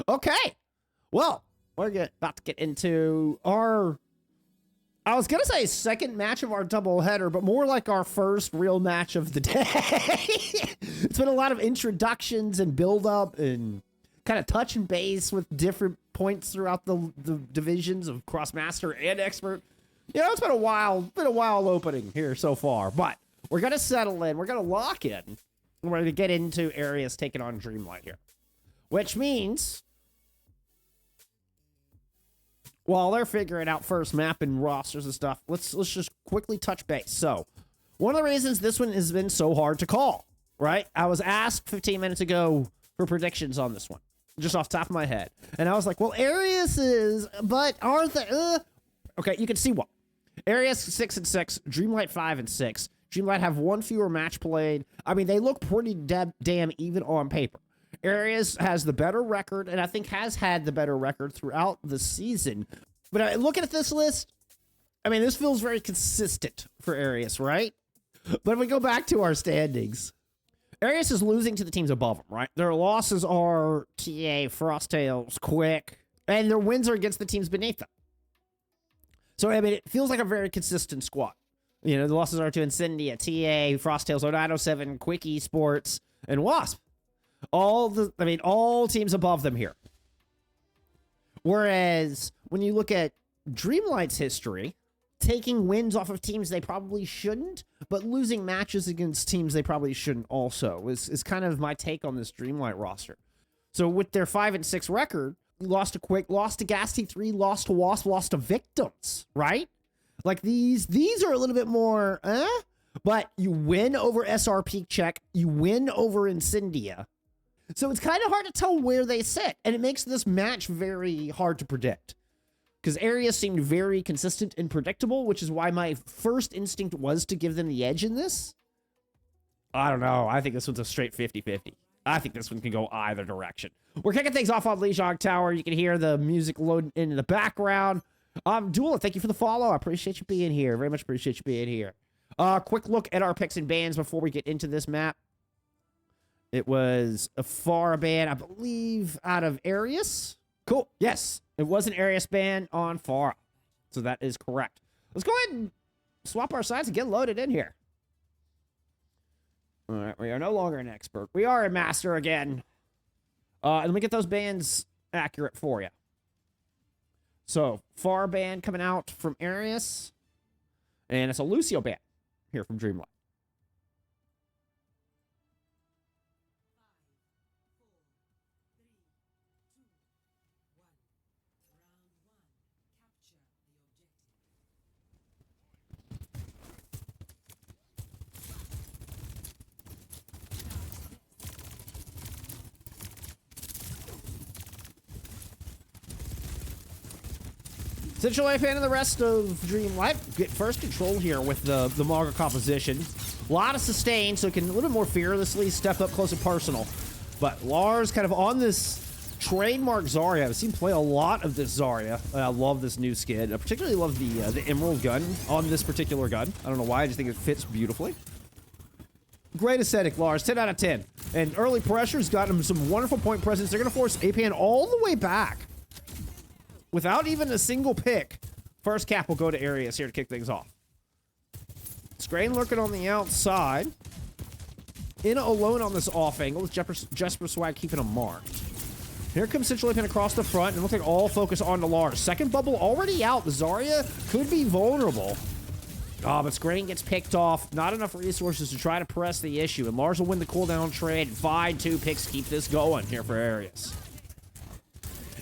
Okay. Well, we're about to get into our, I was going to say second match of our doubleheader, but more like our first real match of the day. It's been a lot of introductions and build up and kind of touch and base with different points throughout the divisions of Crossmaster and Expert. You know, it's been a wild opening here so far, but we're going to settle in. We're going to lock in. And we're going to get into Ereus taking on Dreamlight here, which means while they're figuring out first map and rosters and stuff, let's just quickly touch base. So one of the reasons this one has been so hard to call, right? I was asked 15 minutes ago for predictions on this one, just off the top of my head. And I was like, well, Ereus is, but aren't they? Okay, you can see what. Ereus 6-6, Dreamlight 5-6. Dreamlight have one fewer match played. I mean, they look pretty damn even on paper. Ereus has the better record, and I think has had the better record throughout the season. But looking at this list, I mean, this feels very consistent for Ereus, right? But if we go back to our standings, Ereus is losing to the teams above them, right? Their losses are TA, Frosttails, Quick, and their wins are against the teams beneath them. So, I mean, it feels like a very consistent squad. You know, the losses are to Incendia, TA, Frosttails, 0907, Quick Esports, and Wasp. All teams above them here. Whereas, when you look at Dreamlight's history, taking wins off of teams they probably shouldn't, but losing matches against teams they probably shouldn't also, is kind of my take on this Dreamlight roster. So, with their 5-6 record, lost to Quick, lost to Gas T3, lost to Wasp, lost to Victims, right? Like these are a little bit more, but you win over SR Peak Check, you win over Incendia. So it's kind of hard to tell where they sit, and it makes this match very hard to predict. Because Ereus seemed very consistent and predictable, which is why my first instinct was to give them the edge in this. I don't know. I think this one's a straight 50-50. I think this one can go either direction. We're kicking things off on Lijiang Tower. You can hear the music loading in the background. Duel, thank you for the follow. I appreciate you being here. Very much appreciate you being here. Quick look at our picks and bans before we get into this map. It was a Farah ban, I believe, out of Ereus. Cool. Yes, it was an Ereus ban on Farah. So that is correct. Let's go ahead and swap our sides and get loaded in here. All right, we are no longer an expert. We are a master again. And let me get those bans accurate for you. So, Farah ban coming out from Ereus. And it's a Lucio ban here from Dreamlight. Central A fan and the rest of Dreamlight get first control here with the Maga composition. A lot of sustain, so it can a little bit more fearlessly step up close and personal. But Lars kind of on this trademark Zarya. I've seen play a lot of this Zarya. I love this new skin. I particularly love the emerald gun on this particular gun. I don't know why, I just think it fits beautifully. Great aesthetic, Lars. 10 out of 10. And early pressure's got him some wonderful point presence. They're going to force APN all the way back. Without even a single pick, first cap will go to Ereus here to kick things off. Scrain lurking on the outside. Inna alone on this off angle with Jesper Swag keeping him marked. Here comes Central Pin across the front, and it looks like all focus on to Lars. Second bubble already out. The Zarya could be vulnerable. Oh, but Scrain gets picked off. Not enough resources to try to press the issue, and Lars will win the cooldown trade. 5-2 picks keep this going here for Ereus.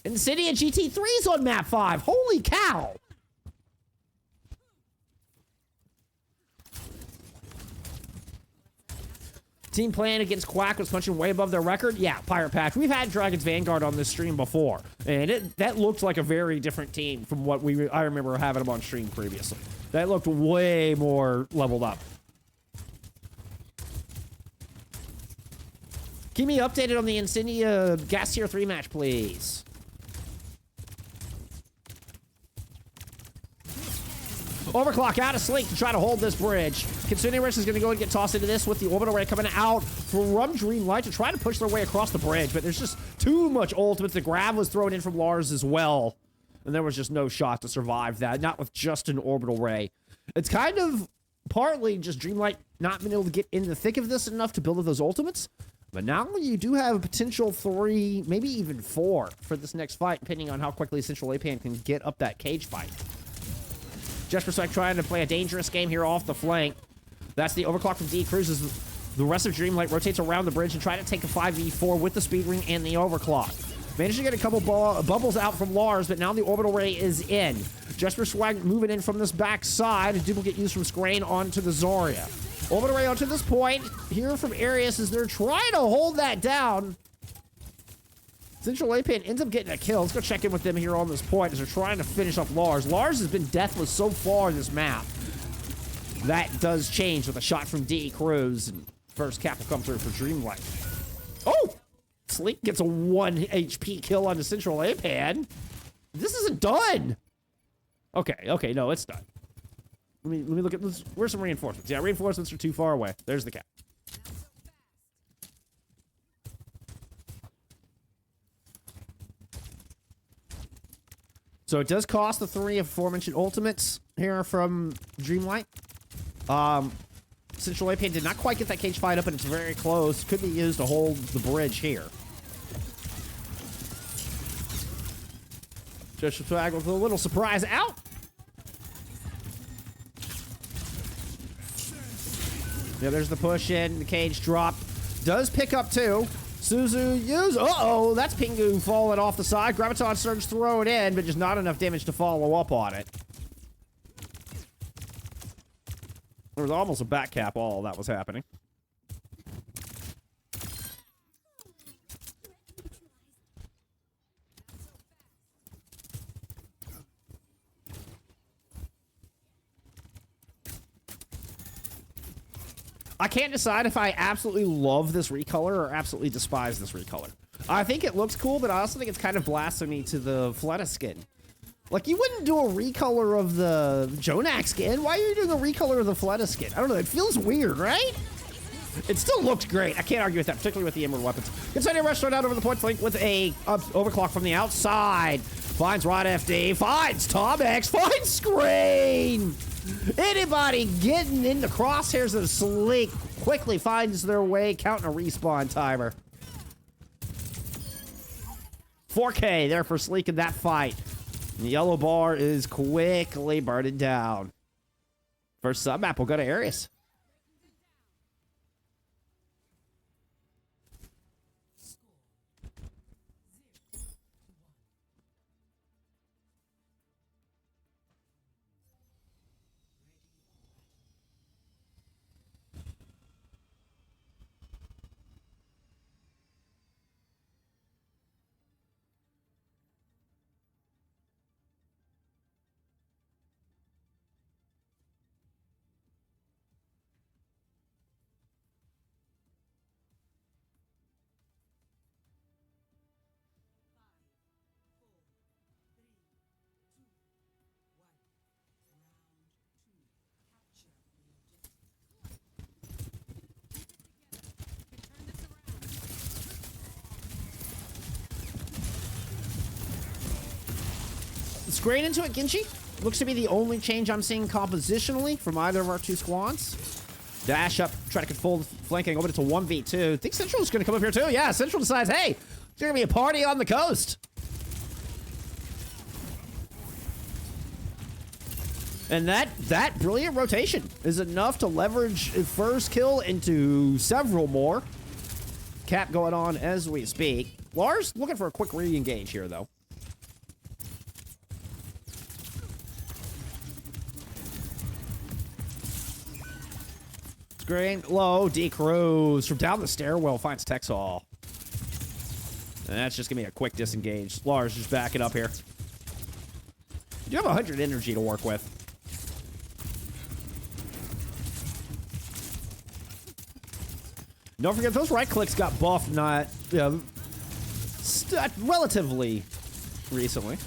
Incendia GT3's on map 5. Holy cow! Team playing against Quack was punching way above their record. Yeah, Pirate Patch. We've had Dragon's Vanguard on this stream before, and that looked like a very different team from what I remember having them on stream previously. That looked way more leveled up. Keep me updated on the Incendia Gas Tier 3 match, please. Overclock out of Slink to try to hold this bridge. Kitsune Rush is going to go and get tossed into this with the orbital ray coming out from Dreamlight to try to push their way across the bridge, but there's just too much ultimates. The grab was thrown in from Lars as well. And there was just no shot to survive that. Not with just an orbital ray. It's kind of partly just Dreamlight not being able to get in the thick of this enough to build up those ultimates. But now you do have a potential 3, maybe even 4 for this next fight, depending on how quickly Central Apan can get up that cage fight. Jesper's trying to play a dangerous game here off the flank. That's the overclock from D. Cruz as the rest of Dreamlight rotates around the bridge and try to take a 5v4 with the speed ring and the overclock. Managed to get a couple bubbles out from Lars, but now the orbital ray is in. Jesper Swag moving in from this back side. A duplicate used from Scrain onto the Zarya. Orbital ray onto this point. Here from Ereus as they're trying to hold that down. Central Apan ends up getting a kill. Let's go check in with them here on this point as they're trying to finish up Lars. Lars has been deathless so far in this map. That does change with a shot from D. Cruz. And first cap will come through for Dreamlight. Oh! Sleek gets a 1 HP kill onto Central Apan. This isn't done. Okay, no, it's done. Let me look at this. Where's some reinforcements? Yeah, reinforcements are too far away. There's the cap. So it does cost the 3 aforementioned ultimates here from Dreamlight. Central Apan did not quite get that cage fight up, and it's very close. Could be used to hold the bridge here. Just Swag with a little surprise out. Yeah, there's the push in. The cage drop. Does pick up too. Suzu use. Uh-oh, that's Pingu falling off the side. Graviton starts to throw it in, but just not enough damage to follow up on it. There was almost a back cap all that was happening. I can't decide if I absolutely love this recolor or absolutely despise this recolor. I think it looks cool, but I also think it's kind of blasphemy to the Fleta skin. Like, you wouldn't do a recolor of the Jonak skin. Why are you doing a recolor of the Fleta skin? I don't know. It feels weird, right? It still looked great. I can't argue with that, particularly with the Emerald weapons. Inside a restaurant out over the point flank with a overclock from the outside. Finds Rod FD. Finds Tom X. Finds Screen. Anybody getting in the crosshairs of Sleek quickly finds their way, counting a respawn timer. 4K there for Sleek in that fight. The yellow bar is quickly burning down. First sub-map will go to Ereus. Screen into it, Ginchi. Looks to be the only change I'm seeing compositionally from either of our two squads. Dash up, try to control the flanking over to 1v2. Think Central's gonna come up here too. Yeah, Central decides, hey, there's gonna be a party on the coast. And that brilliant rotation is enough to leverage a first kill into several more. Cap going on as we speak. Lars looking for a quick re-engage here, though. Screen low, D Cruz from down the stairwell finds Texall. And that's just gonna be a quick disengage. Lars just backing up here. You have 100 energy to work with. Don't forget, those right clicks got buffed relatively recently.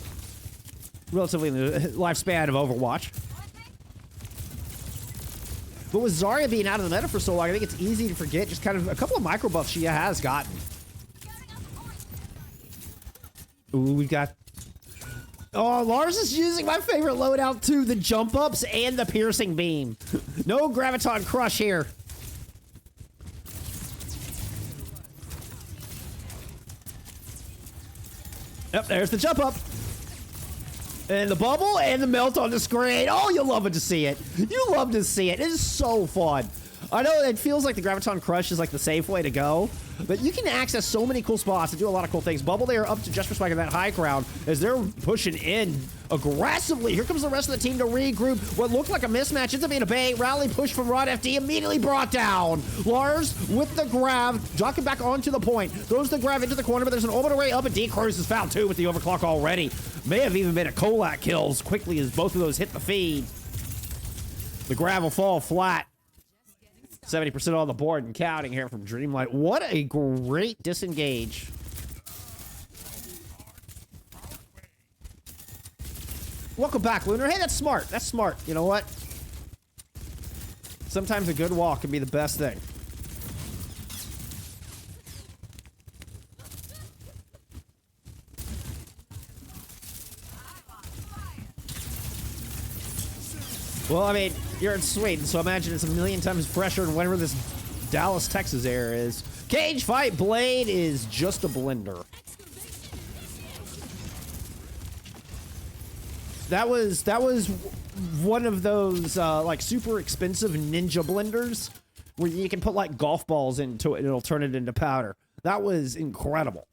Relatively in the lifespan of Overwatch. But with Zarya being out of the meta for so long, I think it's easy to forget just kind of a couple of micro buffs she has gotten. Ooh, we got... Oh, Lars is using my favorite loadout too, the jump ups and the piercing beam. No graviton crush here. Yep, there's the jump up. And the bubble and the melt on the screen. Oh, you love it to see it. You love to see it. It is so fun. I know it feels like the Graviton Crush is like the safe way to go, but you can access so many cool spots and do a lot of cool things. Bubble there up to Just for Spike in that high ground as they're pushing in aggressively. Here comes the rest of the team to regroup. What looked like a mismatch ends up being a bait. Rally push from Rod FD immediately brought down. Lars with the grab, jockeying back onto the point. Throws the grab into the corner, but there's an orbital ray up and D-Cruz is found too with the overclock already. May have even been a Kolak kills quickly as both of those hit the feed. The grab will fall flat. 70% on the board and counting here from Dreamlight. What a great disengage. Welcome back, Lunar. Hey, that's smart. That's smart. You know what? Sometimes a good walk can be the best thing. Well, I mean, you're in Sweden, so imagine it's a million times fresher than whatever this Dallas, Texas air is. Cage fight blade is just a blender. That was one of those like super expensive ninja blenders where you can put like golf balls into it and it'll turn it into powder. That was incredible.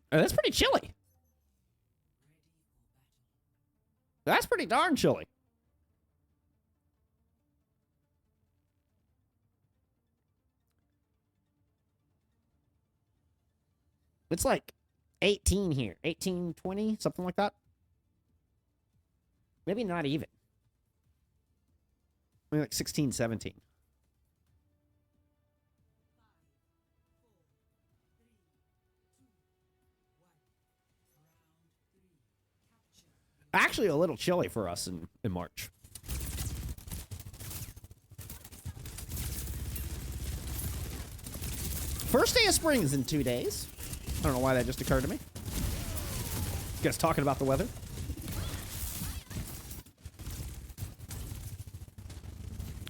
That's pretty chilly. That's pretty darn chilly. It's like 18 here. 18, 20, something like that. Maybe not even. Maybe like 16, 17. Actually, a little chilly for us in March. First day of spring is in 2 days. I don't know why that just occurred to me. You guys talking about the weather?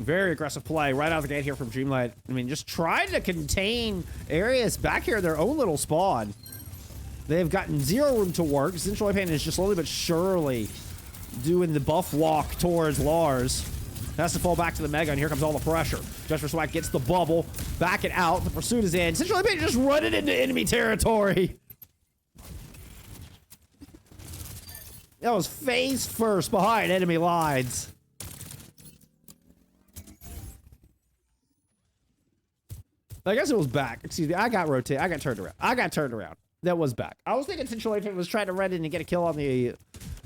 Very aggressive play right out of the gate here from Dreamlight. I mean, just trying to contain Ereus back here in their own little spawn. They've gotten zero room to work. Central Pan is just slowly but surely doing the buff walk towards Lars. Has to fall back to the Mega, and here comes all the pressure. Just for Swag gets the bubble, back it out. The pursuit is in. Central Pan just running into enemy territory. That was phase first behind enemy lines. I guess it was back. Excuse me. I got rotated. I got turned around. That was back. I was thinking Central Pan was trying to run in and get a kill on the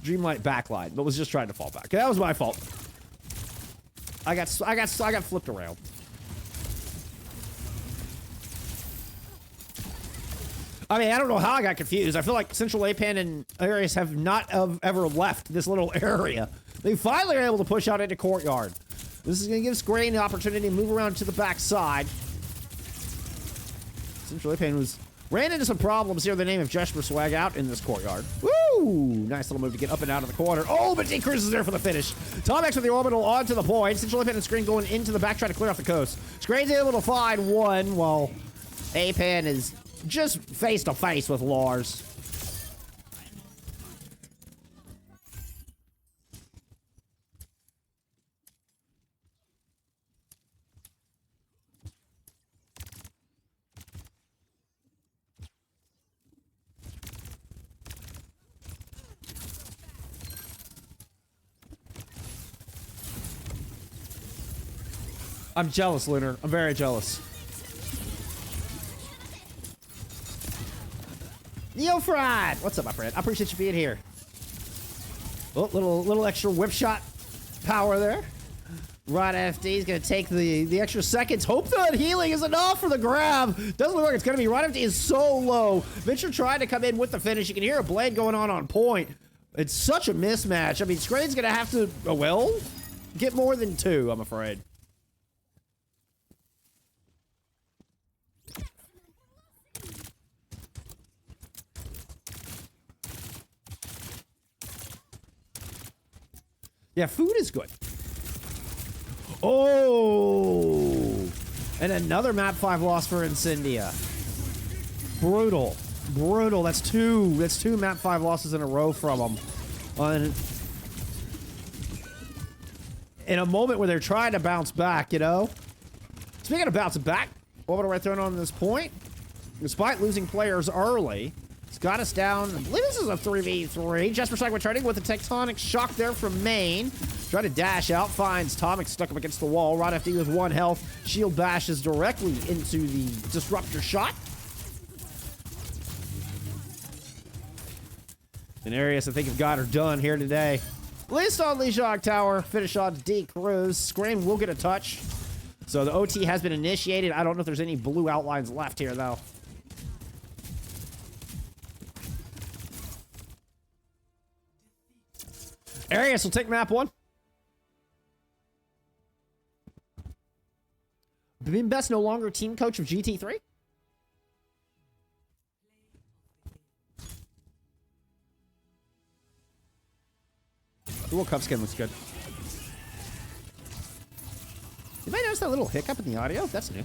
Dreamlight backline, but was just trying to fall back. That was my fault. I got flipped around. I mean, I don't know how I got confused. I feel like Central Pan and Ereus have not ever left this little area. They finally are able to push out into Courtyard. This is going to give Scrain the opportunity to move around to the back side. Central Pan ran into some problems here in the name of Jesper Swag out in this Courtyard. Woo! Nice little move to get up and out of the corner. Oh, but D-Cruz is there for the finish. Tom X with the orbital onto the point. Central Pan and Screen going into the back, trying to clear off the coast. Screen's able to find one, while Apan is just face to face with Lars. I'm jealous, Lunar. I'm very jealous. Neo Fried! What's up, my friend? I appreciate you being here. Oh, little extra whip shot power there. Rod FD is going to take the extra seconds. Hope that healing is enough for the grab. Doesn't look like it's going to be. Rod FD is so low. Venture tried to come in with the finish. You can hear a blade going on point. It's such a mismatch. I mean, Scrane's going to have to... Oh, well... get more than 2, I'm afraid. Yeah, food is good. Oh! And another map 5 loss for Incendia. Brutal. Brutal. That's two map 5 losses in a row from them. In a moment where they're trying to bounce back, you know? Speaking of bouncing back, orbital right thrown on this point. Despite losing players early, it's got us down. I believe this is a 3v3. Jesper Cycle returning with a tectonic shock there from main. Try to dash out, finds Tomic stuck up against the wall. Rod FD with 1 health. Shield bashes directly into the disruptor shot. And Ereus, I think, have got her done here today. At least on Lijiang Tower. Finish on D Cruz. Scream will get a touch. So the OT has been initiated. I don't know if there's any blue outlines left here, though. Ereus will take map 1. Being best no longer team coach of GT3. The World Cup skin looks good. You might notice that little hiccup in the audio. That's new.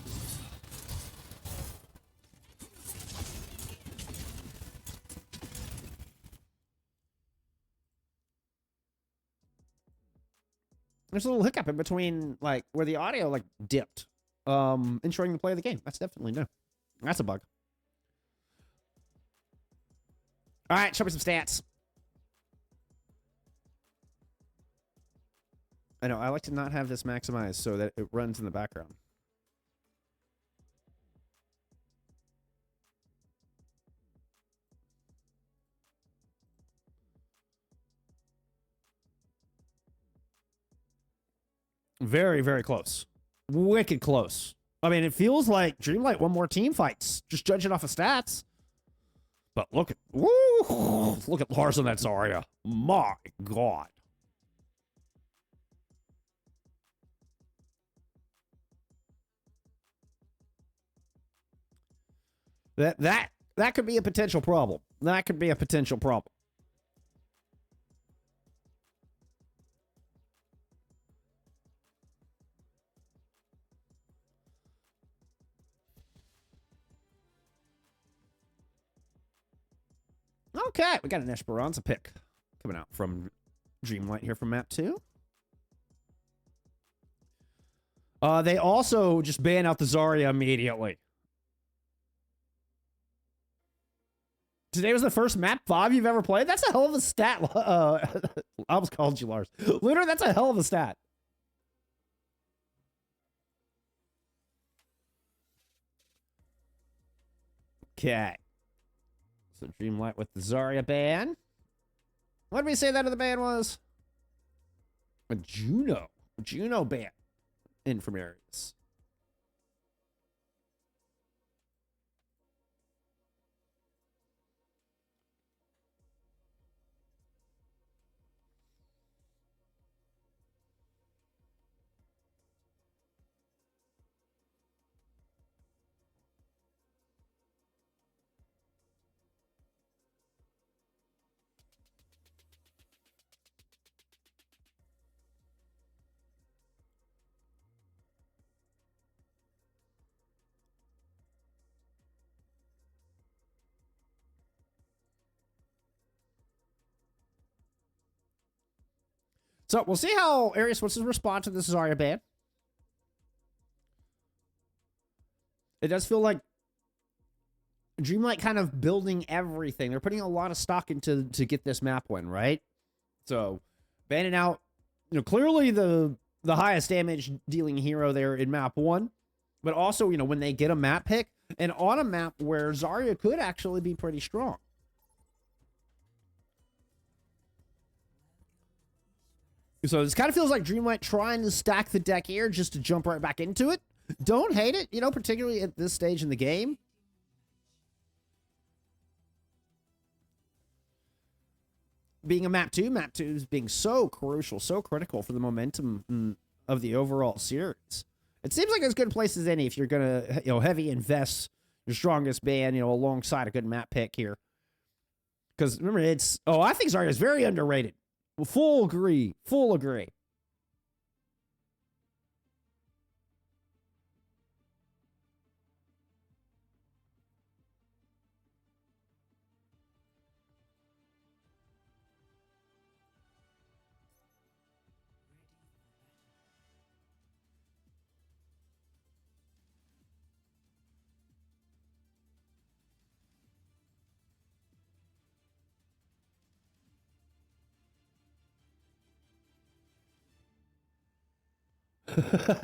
There's a little hiccup in between, like, where the audio, like, dipped. Ensuring the play of the game. That's definitely new. That's a bug. All right, show me some stats. I know, I like to not have this maximized so that it runs in the background. Very, very close. Wicked close. I mean, it feels like Dreamlight won more team fights, just judging off of stats. But look at, woo, look at Lars on that Zarya. My God. That could be a potential problem. That could be a potential problem. Okay, we got an Esperanca pick coming out from Dreamlight here from map 2. They also just ban out the Zarya immediately. Today was the first map 5 you've ever played? That's a hell of a stat. I almost called you Lars. Literally, that's a hell of a stat. Okay. So Dreamlight with the Zarya ban. What did we say that other ban was? A Juno. Juno ban in from Ereus. So we'll see how Ereus wants to respond to this Zarya ban. It does feel like Dreamlight kind of building everything. They're putting a lot of stock into to get this map win, right? So banning out, you know, clearly the highest damage dealing hero there in map 1, but also, you know, when they get a map pick and on a map where Zarya could actually be pretty strong. So this kind of feels like Dreamlight trying to stack the deck here just to jump right back into it. Don't hate it, you know, particularly at this stage in the game. being a map 2 is being so crucial, so critical for the momentum of the overall series. It seems like as good a place as any if you're going to, heavy invest your strongest band, alongside a good map pick here. Because remember, I think Zarya is very underrated. Full agree.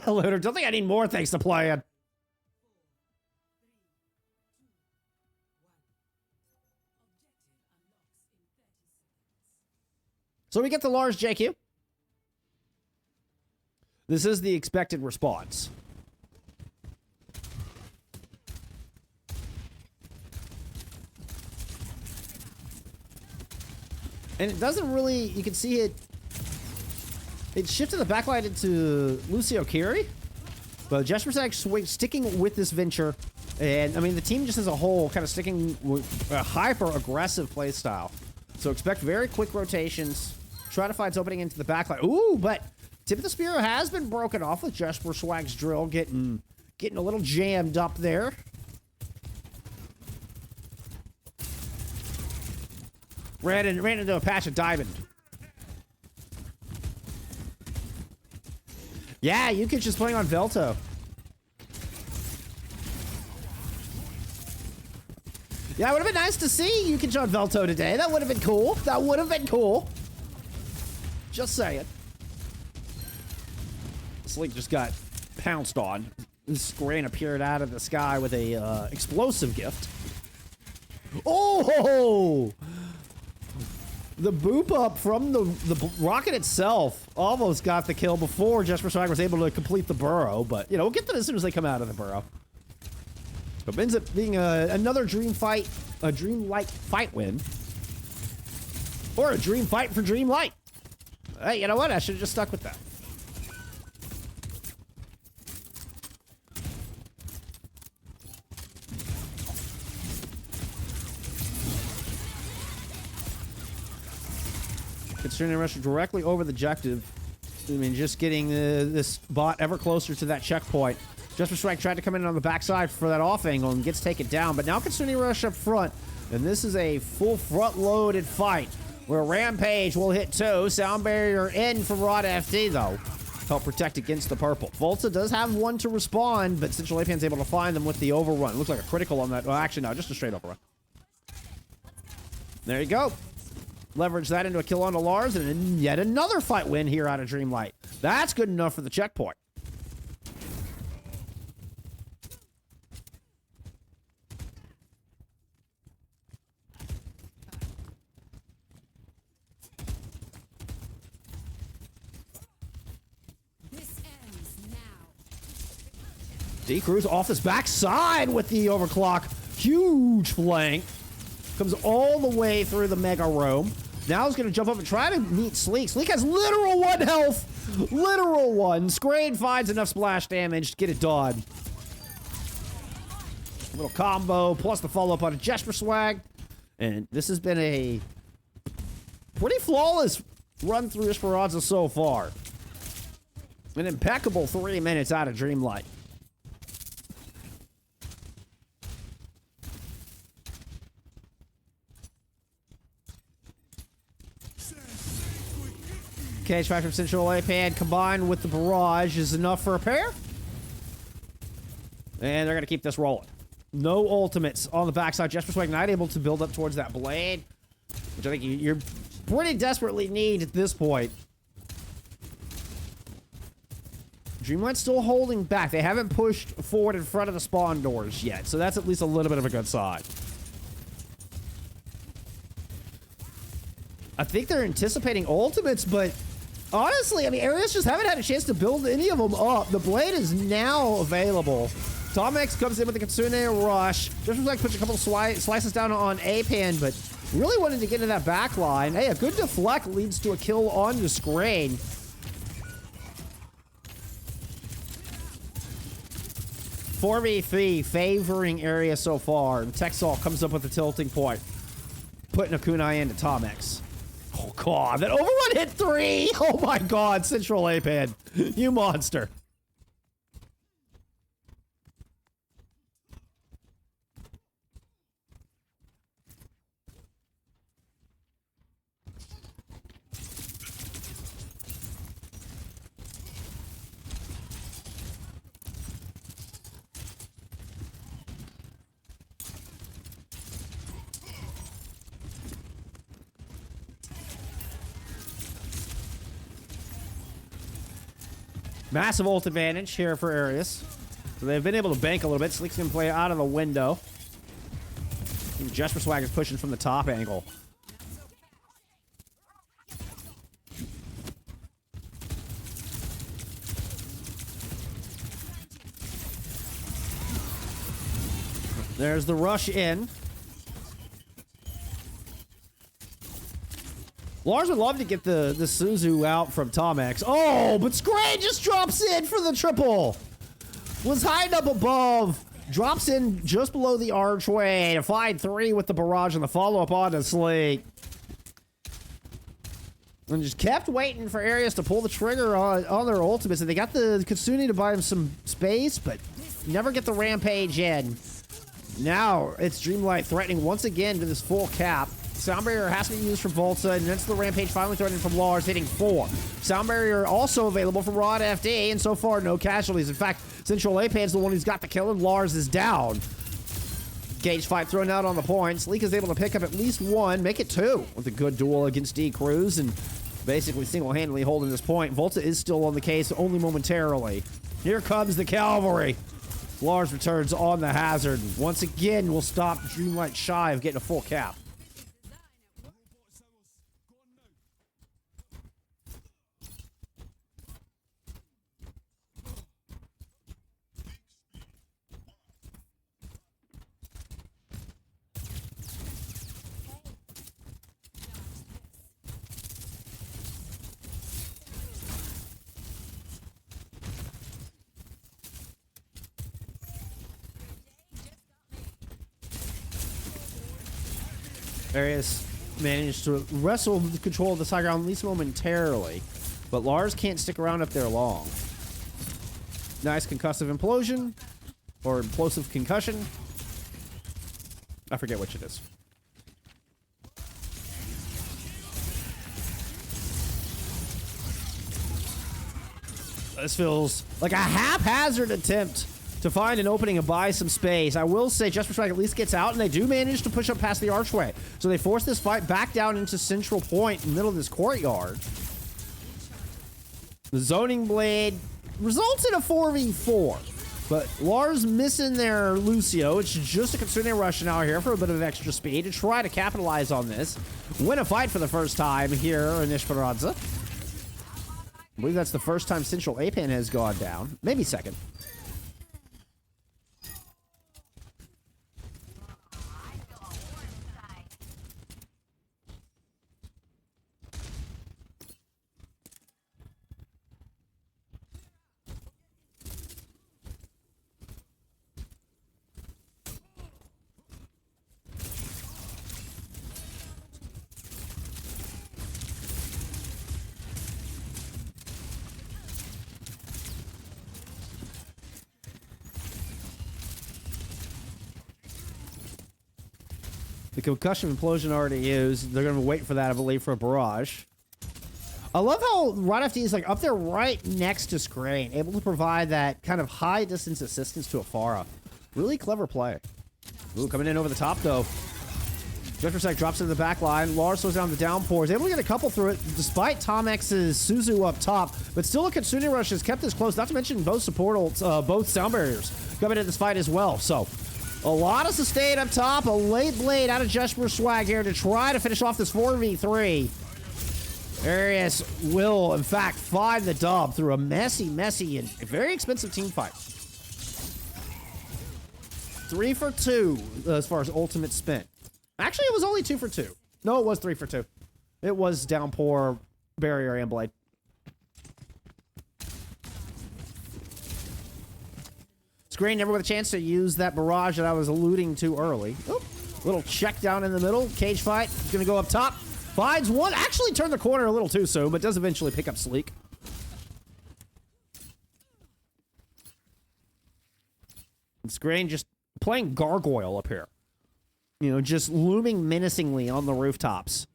Looter, don't think I need more things to play in. So we get the large JQ. This is the expected response. And it doesn't really, you can see it. It shifted the backlight into Lucio Kiri, but Jesper's sticking with this venture, and I mean the team just as a whole kind of sticking with a hyper-aggressive playstyle. So expect very quick rotations. Try to find opening into the backlight. Ooh, but tip of the spear has been broken off with Jesper Swag's drill getting a little jammed up there. Ran into a patch of diamond. Yeah, Yukich is playing on Velto. Yeah, it would have been nice to see Yukich on Velto today. That would have been cool. Just saying. Sleek just got pounced on. Scrain appeared out of the sky with a explosive gift. Oh! The boop up from the rocket itself almost got the kill before Jesper Swag was able to complete the burrow, but, we'll get to it as soon as they come out of the burrow. But ends up being another Dreamlight fight win. Or a dream fight for Dreamlight. Hey, you know what? I should have just stuck with that. Concerning rush directly over the objective. I mean, just getting this bot ever closer to that checkpoint. Jesper Swag tried to come in on the backside for that off angle and gets taken down, but now concerning rush up front, and this is a full front-loaded fight where Rampage will hit 2. Sound barrier in for Rod FD, though. Help protect against the purple. Volta does have 1 to respond, but Central Apan's able to find them with the overrun. Looks like a critical on that. Well, actually, no, just a straight overrun. There you go. Leverage that into a kill on the Lars, and then yet another fight win here out of Dreamlight. That's good enough for the checkpoint. D-Cruz off his backside with the overclock. Huge flank. Comes all the way through the Mega Roam. Now he's going to jump up and try to meet Sleek. Sleek has literal 1 health. Literal 1. Scrain finds enough splash damage to get it done. A little combo, plus the follow-up on a Jesper Swag. And this has been a pretty flawless run through Esperanca so far. An impeccable 3 minutes out of Dreamlight. Cage fight from Central Apan combined with the barrage is enough for a pair. And they're going to keep this rolling. No ultimates on the backside. Jesper Swag not able to build up towards that blade, which I think you're pretty desperately need at this point. Dreamlight's still holding back. They haven't pushed forward in front of the spawn doors yet, so that's at least a little bit of a good sign. I think they're anticipating ultimates, but honestly, I mean, Ereus just haven't had a chance to build any of them up. The blade is now available. Tom X comes in with the Kitsune Rush. Just like puts a couple slices down on Apan, but Really wanted to get into that back line. Hey, a good deflect leads to a kill on the screen. (4v3) favoring area so far. And Texal comes up with a tilting point, putting a kunai into Tomex. Oh god, that overrun hit 3! Oh my god, Central A-Pan. You monster. Massive ult advantage here for Ereus. So they've been able to bank a little bit. Sleek's gonna play out of the window. And Jesper Swag is pushing from the top angle. There's the rush in. Lars would love to get the Suzu out from Tomex. Oh, but Scray just drops in for the triple. Was hiding up above. Drops in just below the archway to find 3 with the barrage and the follow-up on to Sleek. And just kept waiting for Ereus to pull the trigger on their ultimates. And they got the Kitsune to buy him some space, but never get the rampage in. Now it's Dreamlight threatening once again to this full cap. Sound Barrier has to be used from Volta, and that's the Rampage finally threatened from Lars, hitting 4. Sound Barrier also available from Rod FD, and so far, no casualties. In fact, Central A-Pan's the one who's got the kill, and Lars is down. Gauge fight thrown out on the points. Leak is able to pick up at least 1, make it 2, with a good duel against D. Cruz, and basically single-handedly holding this point. Volta is still on the case, only momentarily. Here comes the cavalry. Lars returns on the hazard. Once again, will stop Dreamlight shy of getting a full cap. Ereus managed to wrestle the control of the high ground at least momentarily, but Lars can't stick around up there long. Nice concussive implosion, or implosive concussion. I forget which it is. This feels like a haphazard attempt to find an opening and buy some space. I will say Jesper Strike at least gets out, and they do manage to push up past the archway. So they force this fight back down into Central Point in the middle of this courtyard. The Zoning Blade results in a 4v4. But Lars missing their Lucio. It's just a Kitsune rush now here for a bit of extra speed to try to capitalize on this. Win a fight for the first time here in Esperanca. I believe that's the first time Central A-Pan has gone down. Maybe second. The concussion implosion already used. They're going to wait for that, I believe, for a barrage. I love how Rod FD is like up there right next to Screen, able to provide that kind of high distance assistance to Afara. Really clever play. Ooh, coming in over the top though. Jeffersek drops into the back line. Lars slows down the downpours. Able to get a couple through it despite Tomex's Suzu up top. But still a Kitsune rush has kept this close. Not to mention both support ults, both sound barriers coming into this fight as well. So a lot of sustain up top. A late blade out of Jesper Swag here to try to finish off this 4v3. Ereus will, in fact, find the dub through a messy, and very expensive team fight. 3 for 2 as far as ultimate spent. Actually, it was only 2 for 2. No, it was 3 for 2. It was downpour, barrier, and blade. Screen never with a chance to use that barrage that I was alluding to early. Oop. Little check down in the middle. Cage fight. Gonna go up top. Finds one. Actually turned the corner a little too soon, but does eventually pick up Sleek. Screen just playing gargoyle up here. You know, just looming menacingly on the rooftops.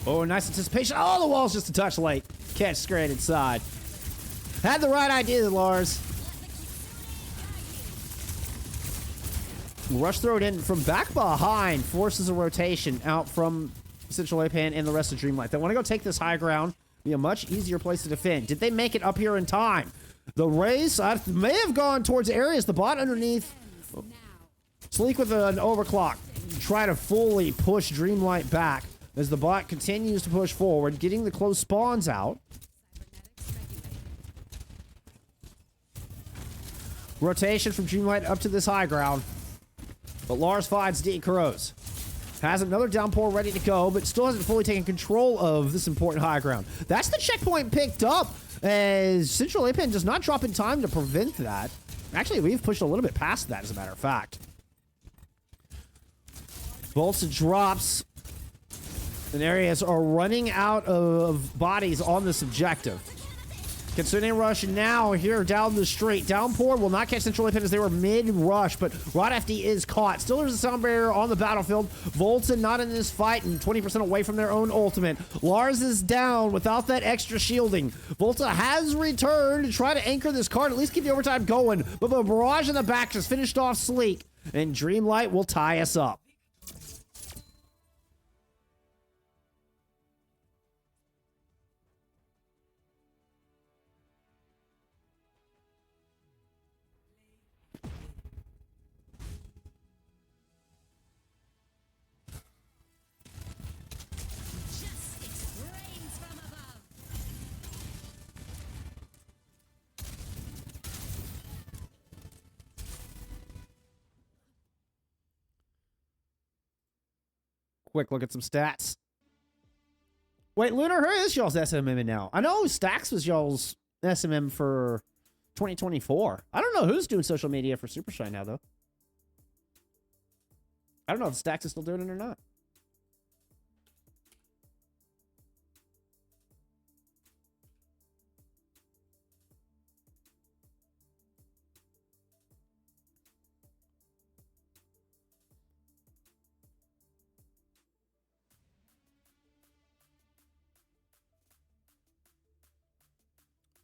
Oh, nice anticipation. Oh, the wall's just a touch late. Catch straight inside. Had the right idea, Lars. Rush throw it in from back behind. Forces a rotation out from Central Apan and the rest of Dreamlight. They want to go take this high ground. Be a much easier place to defend. Did they make it up here in time? The race may have gone towards Ereus. The bot underneath. Sleek with an overclock. Try to fully push Dreamlight back as the bot continues to push forward, getting the close spawns out. Rotation from Dreamlight up to this high ground. But Lars finds D. Crows. Has another downpour ready to go, but still hasn't fully taken control of this important high ground. That's the checkpoint picked up, as Central Apan does not drop in time to prevent that. Actually, we've pushed a little bit past that, as a matter of fact. Volta drops. And Ereus are running out of bodies on this objective. Considering rush now here down the street. Downpour will not catch Central Apan as they were mid-rush, but Rod FD is caught. Still there's a sound barrier on the battlefield. Volta not in this fight and 20% away from their own ultimate. Lars is down without that extra shielding. Volta has returned to try to anchor this card, at least keep the overtime going, but the barrage in the back just finished off Sleek, and Dreamlight will tie us up. Quick look at some stats. Wait, Lunar, who is y'all's SMM now? I know Stacks was y'all's SMM for 2024. I don't know who's doing social media for Super Shine now, though. I don't know if Stacks is still doing it or not.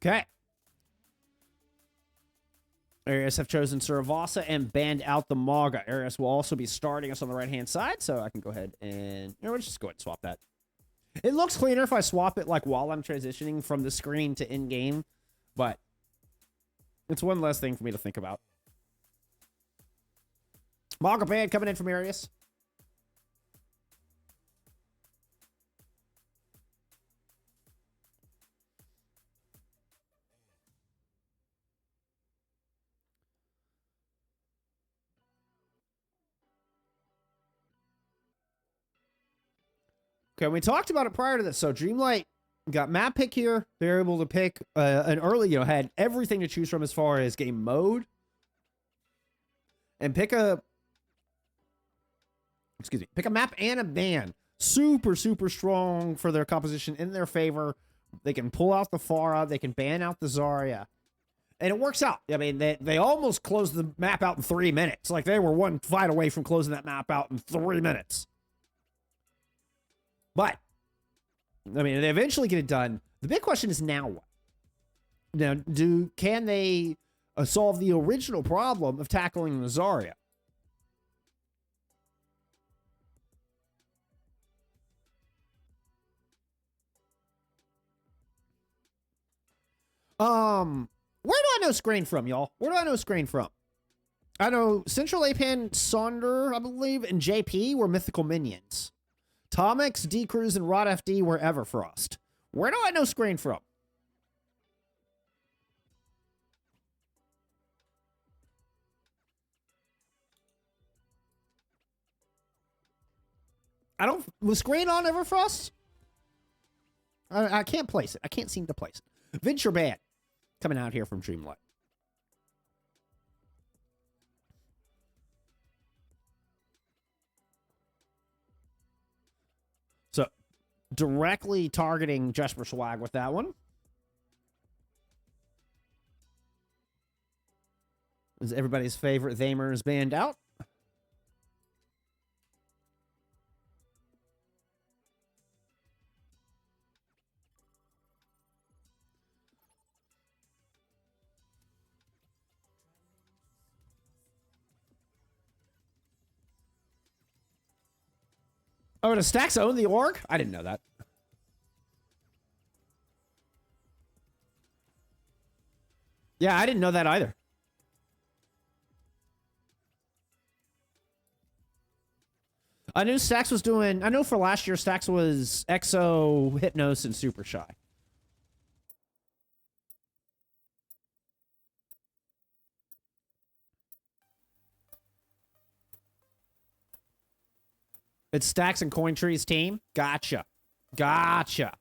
Okay. Ereus have chosen Suravasa and banned out the Maga. Ereus will also be starting us on the right-hand side, so I can go ahead and... You know, let's just go ahead and swap that. It looks cleaner if I swap it, like, while I'm transitioning from the screen to in-game, but it's one less thing for me to think about. Maga ban coming in from Ereus. Okay, we talked about it prior to this. So Dreamlight got map pick here. They're able to pick an early, you know, had everything to choose from as far as game mode. And pick a map and a ban. Super, super strong for their composition in their favor. They can pull out the Pharah. They can ban out the Zarya. And it works out. I mean, they almost closed the map out in 3 minutes. Like, they were one fight away from closing that map out in 3 minutes. But, I mean, they eventually get it done. The big question is now what? Now, can they solve the original problem of tackling the Zarya? Where do I know Screen from, y'all? Where do I know Screen from? I know Central Apan, Sonder, I believe, and JP were mythical minions. Tomix, D-Cruz, and Rod FD were Everfrost. Where do I know Screen from? I don't... Was Screen on Everfrost? I can't place it. I can't seem to place it. Venture Band. Coming out here from Dreamlight. So, directly targeting Jesper Swag with that one. Is everybody's favorite Thamers banned out? Oh, does Stacks own the org? I didn't know that. Yeah, I didn't know that either. I knew Stacks was doing... I know for last year, Stacks was Exo, Hypnos, and Super Shy. It's Stacks and Cointree's team? Gotcha. Gotcha.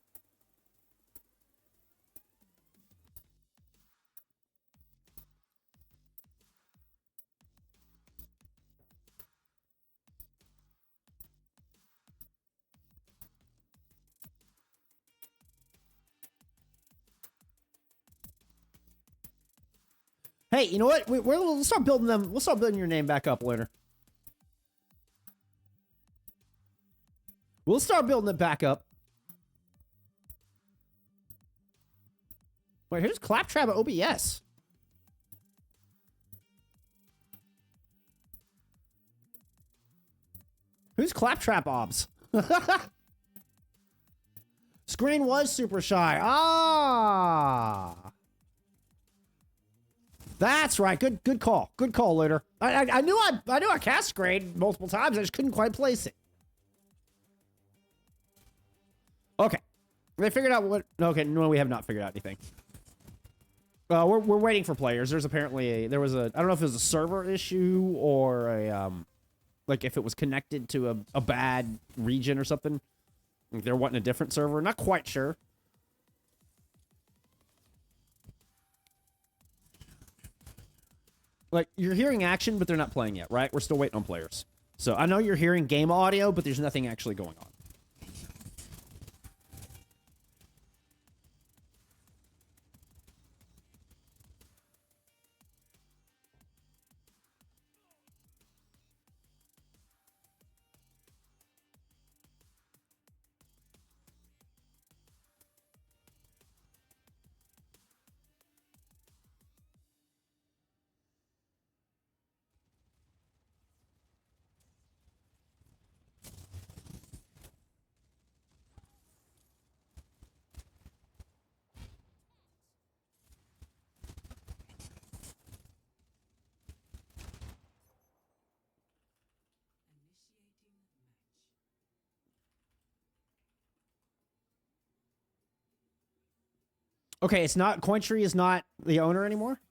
Hey, you know what? We'll start building them. We'll start building your name back up later. We'll start building it back up. Wait, who's Claptrap at OBS? Who's Claptrap Obs? Screen was Super Shy. Ah. That's right. Good call. Good call, Later. I knew I cast Screen multiple times. I just couldn't quite place it. Okay. They figured out what... Okay, no, we have not figured out anything. We're waiting for players. There's apparently there was a... I don't know if it was a server issue or a... like if it was connected to a bad region or something. Like they're wanting a different server. Not quite sure. Like, you're hearing action, but they're not playing yet, right? We're still waiting on players. So I know you're hearing game audio, but there's nothing actually going on. Okay, it's not... Cointree is not the owner anymore?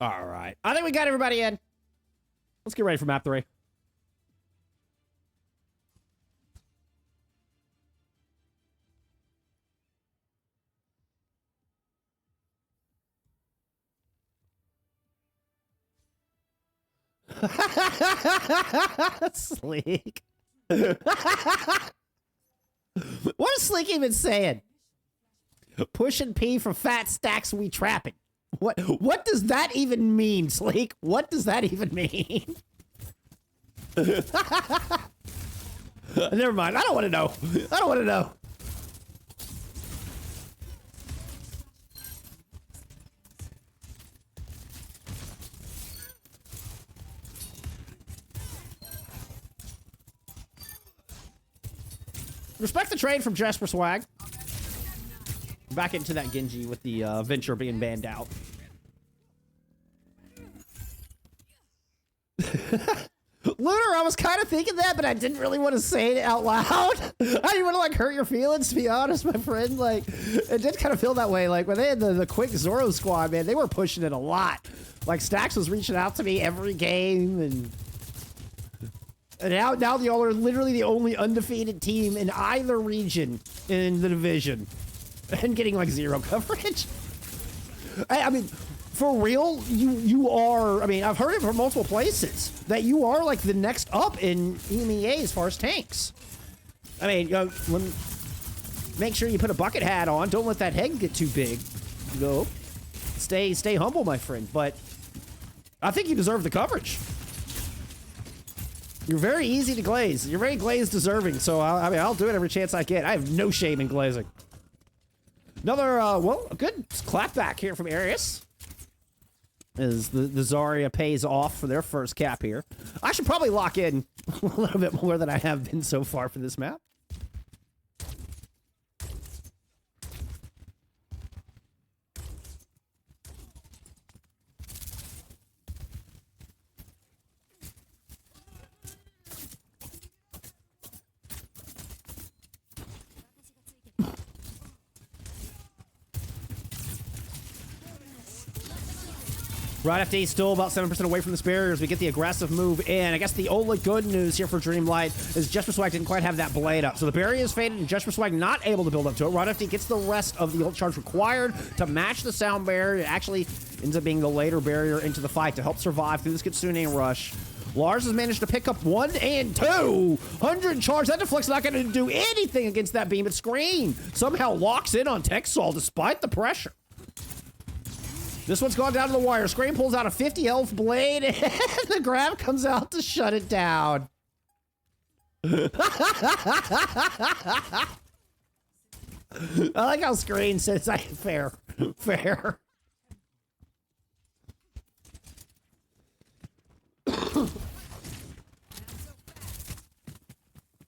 All right. I think we got everybody in. Let's get ready for map 3. Sleek. What is Sleek even saying? Pushing P for fat stacks we trapping. What does that even mean, Sleek? What does that even mean? Never mind. I don't want to know. I don't want to know. Respect the trade from Jesper Swag. Back into that Genji with the Venture being banned out. Lunar, I was kind of thinking that, but I didn't really want to say it out loud. I didn't want to, like, hurt your feelings, to be honest, my friend. Like, it did kind of feel that way. Like, when they had the quick Zoro squad, man, they were pushing it a lot. Like, Stax was reaching out to me every game, and now y'all are literally the only undefeated team in either region in the division. And getting, like, 0 coverage. I mean... For real, you are, I mean, I've heard it from multiple places, that you are, like, the next up in EMEA as far as tanks. I mean, make sure you put a bucket hat on. Don't let that head get too big. No. Stay humble, my friend. But I think you deserve the coverage. You're very easy to glaze. You're very glaze deserving, so I mean, I'll do it every chance I get. I have no shame in glazing. Another, well, a good clapback here from Ereus. As the Zarya pays off for their first cap here. I should probably lock in a little bit more than I have been so far for this map. Right after he's still about 7% away from this barrier as we get the aggressive move in. I guess the only good news here for Dreamlight is Jesper Swag didn't quite have that blade up. So the barrier is faded and Jesper Swag not able to build up to it. Right after he gets the rest of the ult charge required to match the sound barrier. It actually ends up being the later barrier into the fight to help survive through this Kitsune rush. Lars has managed to pick up 1 and 2. 100 charge. That deflect's not going to do anything against that beam, but Screen somehow locks in on Texal despite the pressure. This one's gone down to the wire. Screen pulls out a 50 health blade, and the grab comes out to shut it down. I like how Screen says, fair. Fair.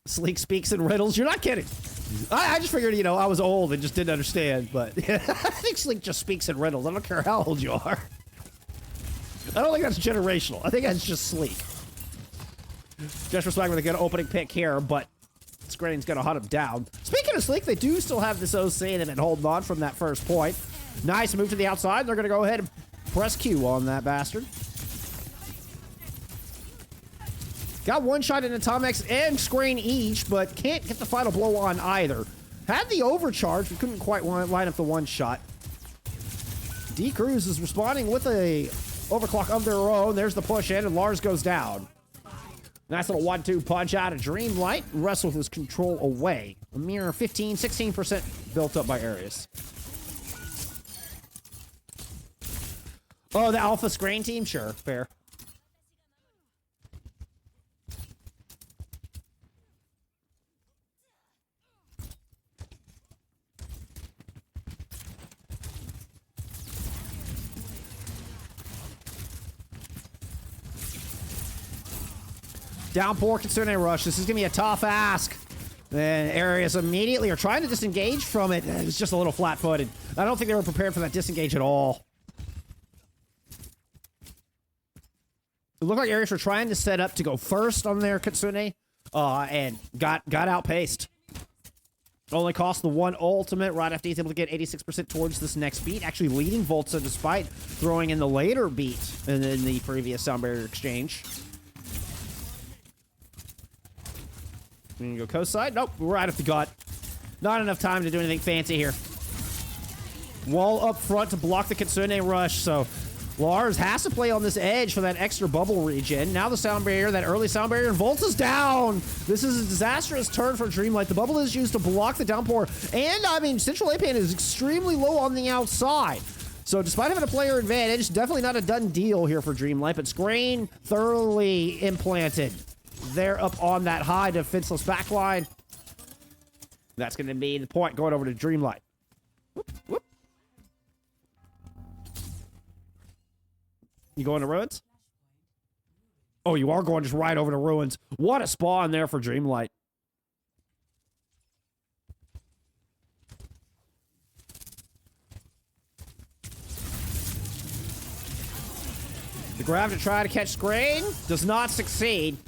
Sleek speaks in riddles. You're not kidding. I just figured, you know, I was old and just didn't understand, but I think Sleek just speaks in riddles. I don't care how old you are. I don't think that's generational. I think that's just Sleek. Jesper Swag with a good opening pick here, but Screen's gonna hunt him down. Speaking of Sleek, they do still have this OC they've been holding on from that first point. Nice move to the outside. They're gonna go ahead and press Q on that bastard. Got one shot in Atomics and Screen each, but can't get the final blow on either. Had the overcharge, but couldn't quite line up the one shot. D-Cruz is responding with a overclock of their own. There's the push in, and Lars goes down. Nice little 1-2 punch out of Dreamlight. Wrestles his control away. A mere 15, 16% built up by Ereus. Oh, the Alpha Screen team? Sure, fair. Downpour Kitsune rush. This is going to be a tough ask. And Ereus immediately are trying to disengage from it. It's just a little flat-footed. I don't think they were prepared for that disengage at all. It looked like Ereus were trying to set up to go first on their Kitsune and got outpaced. Only cost the one ultimate right after he's able to get 86% towards this next beat. Actually leading Volta despite throwing in the later beat in the previous sound barrier exchange. We're gonna go coast side. Nope, we're right at the gut. Not enough time to do anything fancy here. Wall up front to block the Kitsune rush, so Lars has to play on this edge for that extra bubble regen. Now the sound barrier, that early sound barrier, and Volta's down. This is a disastrous turn for Dreamlight. The bubble is used to block the downpour, and I mean, Central A-Pan is extremely low on the outside. So despite having a player advantage, definitely not a done deal here for Dreamlight, but Screen thoroughly implanted. They're up on that high defenseless backline. That's going to be the point going over to Dreamlight. Whoop, whoop. You going to Ruins? Oh, you are going just right over to Ruins. What a spawn there for Dreamlight. Grab to try to catch screen. Does not succeed.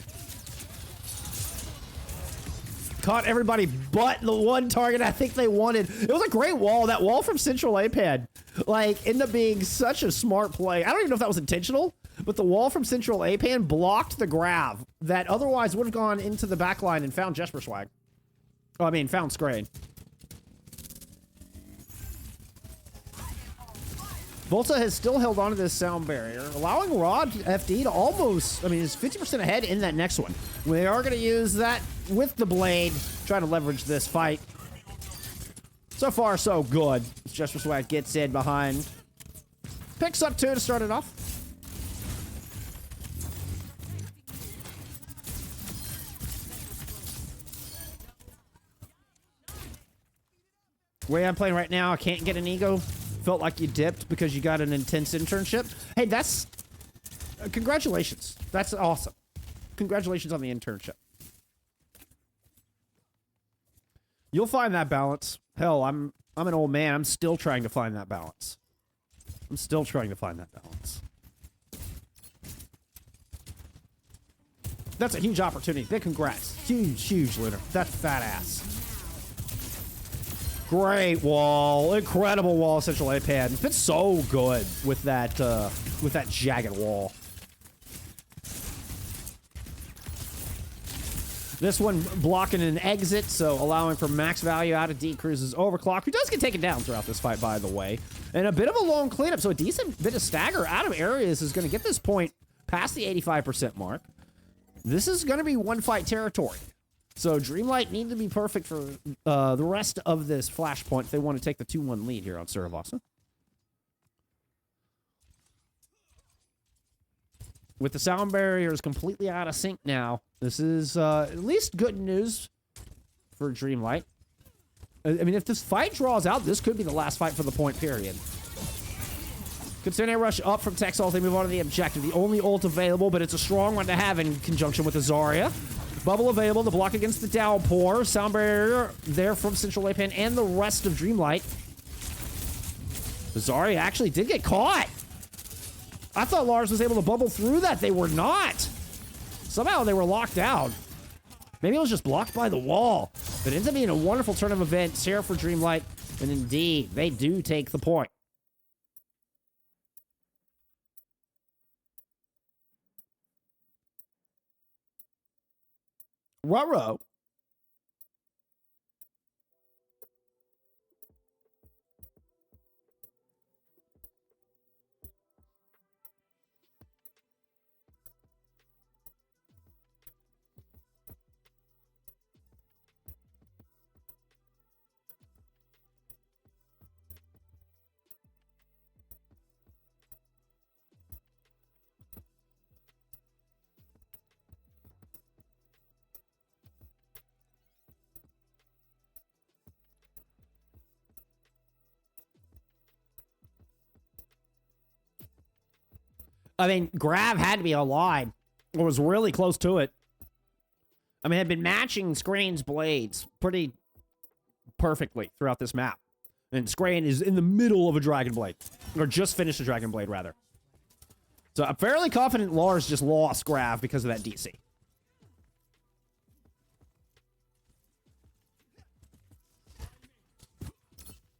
Caught everybody but the one target I think they wanted. It was a great wall. That wall from Central APAN, like, ended up being such a smart play. I don't even know if that was intentional, but the wall from Central APAN blocked the grab that otherwise would have gone into the back line and found Jesper Swag. Oh, I mean, found Scrain. Volta has still held onto this sound barrier, allowing Rod FD to almost, I mean, is 50% ahead in that next one. We are going to use that with the blade, trying to leverage this fight. So far, so good. Jesper Swag gets in behind. Picks up 2 to start it off. Way I'm playing right now, I can't get an ego. Felt like you dipped because you got an intense internship. Hey, that's... congratulations. That's awesome. Congratulations on the internship. You'll find that balance. Hell, I'm an old man. I'm still trying to find that balance. I'm still trying to find that balance. That's a huge opportunity. Big congrats. Huge, huge winner. That's fat ass. Great wall. Incredible wall, Central APAN. It's been so good with that jagged wall. This one blocking an exit, so allowing for max value out of D Cruz's overclock, who does get taken down throughout this fight, by the way. And a bit of a long cleanup, so a decent bit of stagger out of Ereus is going to get this point past the 85% mark. This is going to be one fight territory. So Dreamlight need to be perfect for the rest of this flashpoint if they want to take the 2-1 lead here on Suravasa. With the sound barriers completely out of sync now, this is at least good news for Dreamlight. I mean, if this fight draws out, this could be the last fight for the point period. Kitsune rush up from Texel. They move on to the objective. The only ult available, but it's a strong one to have in conjunction with the Zarya. Bubble available to block against the downpour. Sound barrier there from Central APAN and the rest of Dreamlight. Zarya actually did get caught. I thought Lars was able to bubble through that. They were not. Somehow they were locked out. Maybe it was just blocked by the wall. But it ends up being a wonderful turn of events here for Dreamlight. And indeed, they do take the point. Ruh-roh. I mean, Grav had to be online, or was really close to it. I mean, had been matching Scrain's blades pretty perfectly throughout this map. And Scrain is in the middle of a Dragon Blade. Or just finished a Dragon Blade, rather. So I'm fairly confident Lars just lost Grav because of that DC.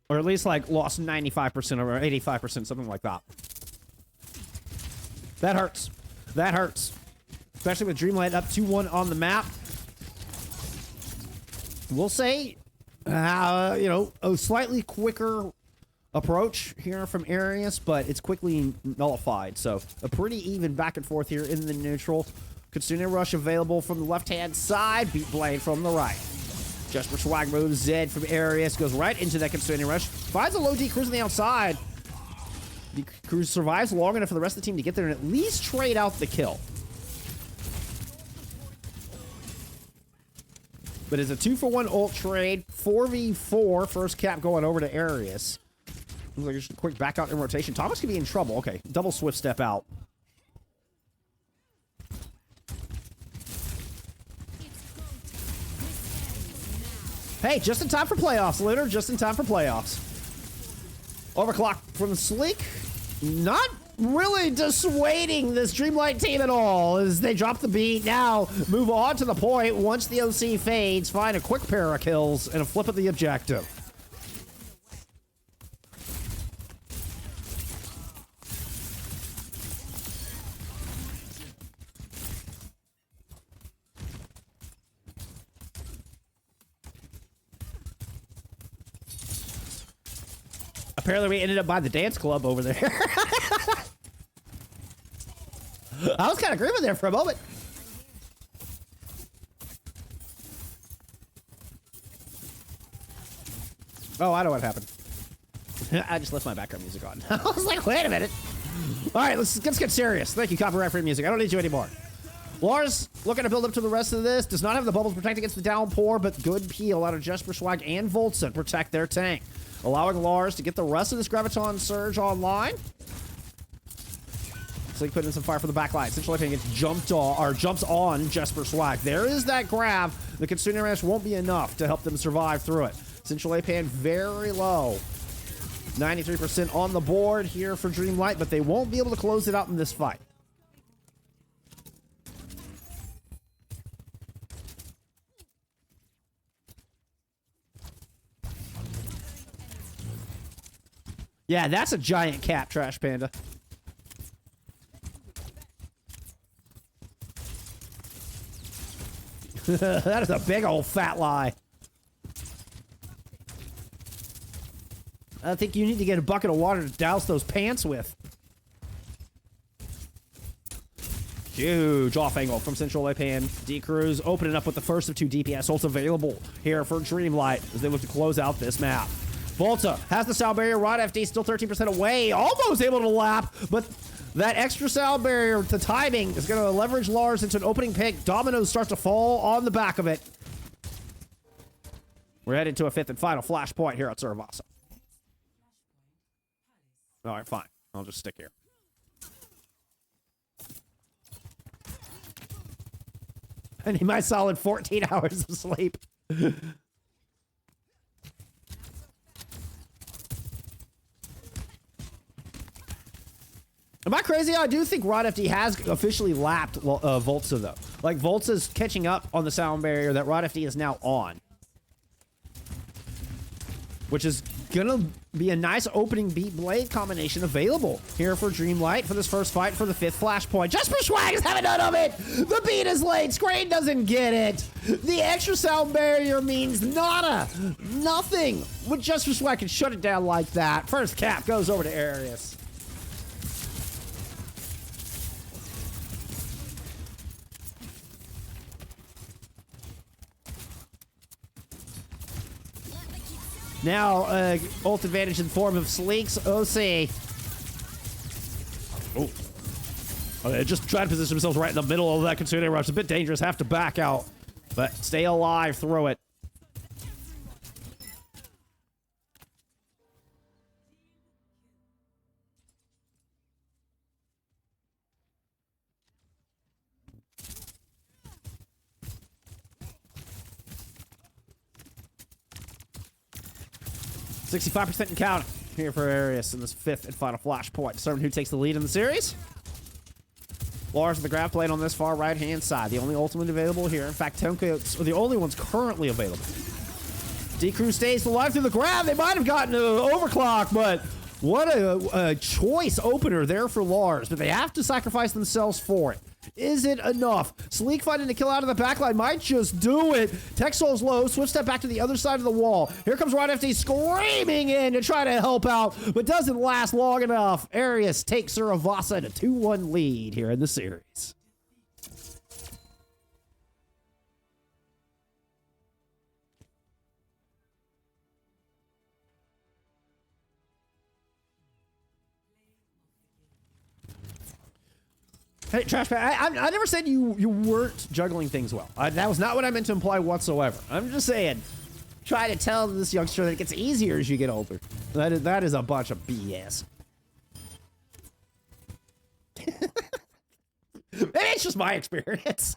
Or at least, like, lost 95% or 85%, something like that. That hurts. That hurts. Especially with Dreamlight up 2-1 on the map. We'll say, you know, a slightly quicker approach here from Ereus, but it's quickly nullified. So a pretty even back and forth here in the neutral. Kitsune rush available from the left-hand side. Beat Blade from the right. Jesper Swag moves in from Ereus. Goes right into that Kitsune rush. Finds a low D Cruz on the outside. The Cruz survives long enough for the rest of the team to get there and at least trade out the kill. But it's a 2-for-1 ult trade. 4v4. First cap going over to Ereus. Looks like just a quick back out in rotation. Thomas could be in trouble. Okay, double swift step out. Hey, just in time for playoffs, Lunar. Just in time for playoffs. Overclock from Sleek. Not really dissuading this Dreamlight team at all as they drop the beat. Now move on to the point. Once the OC fades, find a quick pair of kills and a flip of the objective. Apparently we ended up by the dance club over there. I was kind of grieving there for a moment. Oh, I know what happened. I just left my background music on. I was like, wait a minute. All right, let's get serious. Thank you, copyright-free music. I don't need you anymore. Lars, looking to build up to the rest of this. Does not have the bubbles to protect against the downpour, but good peel out of Jesper Swag and Voltson protect their tank, allowing Lars to get the rest of this Graviton Surge online. So he put in some fire for the back line. Central Lijiang gets jumps on Jesper Swag. There is that grab. The Kitsune Rash won't be enough to help them survive through it. Central Lijiang very low. 93% on the board here for Dreamlight, but they won't be able to close it out in this fight. Yeah, that's a giant cat, Trash Panda. That is a big old fat lie. I think you need to get a bucket of water to douse those pants with. Huge off angle from Central Lijiang. D-Cruz opening up with the first of two DPS ults available here for Dreamlight as they look to close out this map. Volta has the sound barrier. Rod FD still 13% away. Almost able to lap, but that extra sound barrier to timing is going to leverage Lars into an opening pick. Dominoes starts to fall on the back of it. We're headed to a fifth and final flashpoint here at Suravasa. All right, fine. I'll just stick here. I need my solid 14 hours of sleep. Am I crazy? I do think Rod FD has officially lapped Voltsa, though. Like, Voltsa's catching up on the sound barrier that Rod FD is now on. Which is gonna be a nice opening beat blade combination available here for Dreamlight for this first fight for the fifth flashpoint. Jesper Swag is having none of it! The beat is late, Screen doesn't get it! The extra sound barrier means nada! Nothing! When Jesper Swag can shut it down like that. First cap goes over to Ereus. Now, ult advantage in the form of Sleek's OC. Oh, they just tried to position themselves right in the middle of that Kitsune rush. A bit dangerous, have to back out, but stay alive through it. %65% in count here for Ereus in this fifth and final flashpoint. Determine who takes the lead in the series. Lars with the grab plane on this far right-hand side. The only ultimate available here. In fact, Tonka are the only ones currently available. D-Crew stays alive through the grab. They might have gotten an overclock, but what a choice opener there for Lars. But they have to sacrifice themselves for it. Is it enough? Sleek finding the kill out of the backline might just do it. Tech Soul's low. Switch step back to the other side of the wall. Here comes Rod FD screaming in to try to help out, but doesn't last long enough. Ereus takes Suravasa to 2-1 lead here in the series. Hey, Trash Pan, I never said you weren't juggling things well. That was not what I meant to imply whatsoever. I'm just saying, try to tell this youngster that it gets easier as you get older. That is a bunch of BS. Maybe it's just my experience.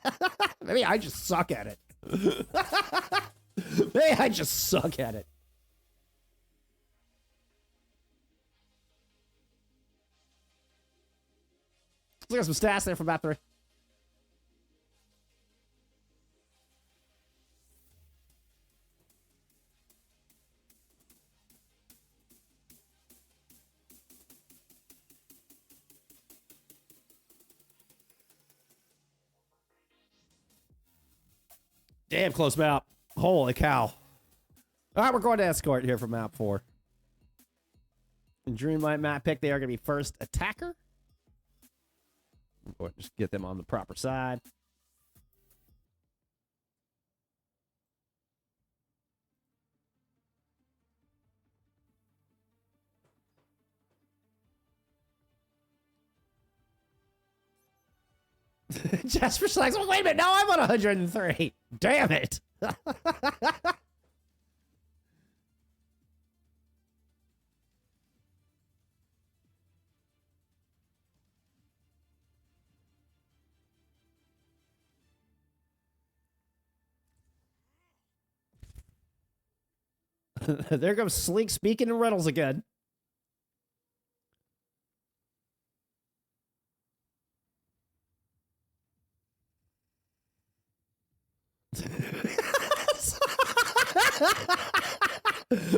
Maybe I just suck at it. Maybe I just suck at it. We got some stats there for about 3. Damn close map. Holy cow. All right, we're going to escort here for map 4. In Dreamlight map pick, they are going to be first attacker. Or just get them on the proper side. Jasper's like, oh, wait a minute, now I'm on 103. Damn it. There goes Sleek speaking in riddles again.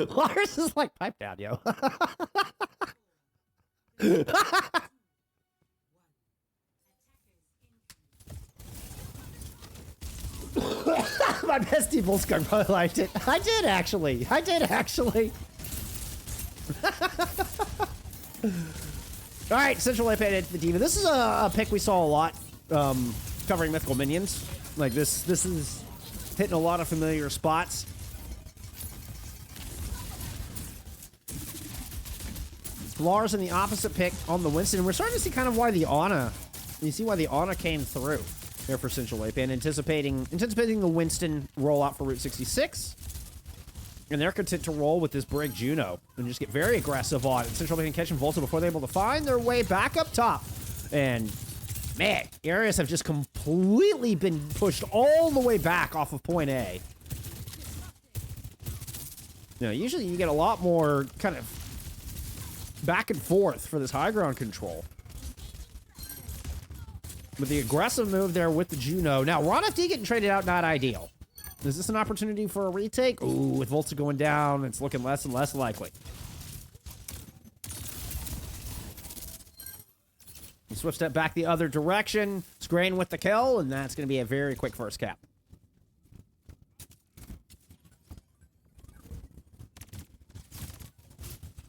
Lars is like, pipe down, yo. My bestie Volskar probably liked it. I did actually. All right, Central Lip into the Diva. This is a pick we saw a lot covering mythical minions. Like this is hitting a lot of familiar spots. Lars in the opposite pick on the Winston. We're starting to see kind of why the Ana. You see why the Ana came through there for Central Ape and anticipating the Winston rollout for Route 66. And they're content to roll with this Brig Juno and just get very aggressive on it. Central Ape can catch Volta before they're able to find their way back up top. And man, Ereus have just completely been pushed all the way back off of point A. You know, usually you get a lot more kind of back and forth for this high ground control. But the aggressive move there with the Juno. Now, Ron FD getting traded out, not ideal. Is this an opportunity for a retake? Ooh, with Volta going down, it's looking less and less likely. Switch step back the other direction. Scrain with the kill, and that's going to be a very quick first cap.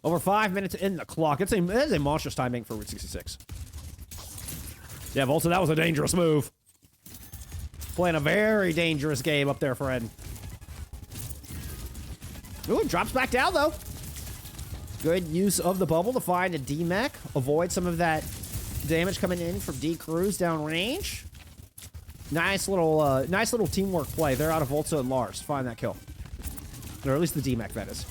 Over 5 minutes in the clock. That is a monstrous timing for Route 66. Yeah, Volta, that was a dangerous move. Playing a very dangerous game up there, friend. Ooh, drops back down, though. Good use of the bubble to find a D-Mech. Avoid some of that damage coming in from D-Cruz down range. Nice little teamwork play. They're out of Volta and Lars. Find that kill. Or at least the D-Mech, that is.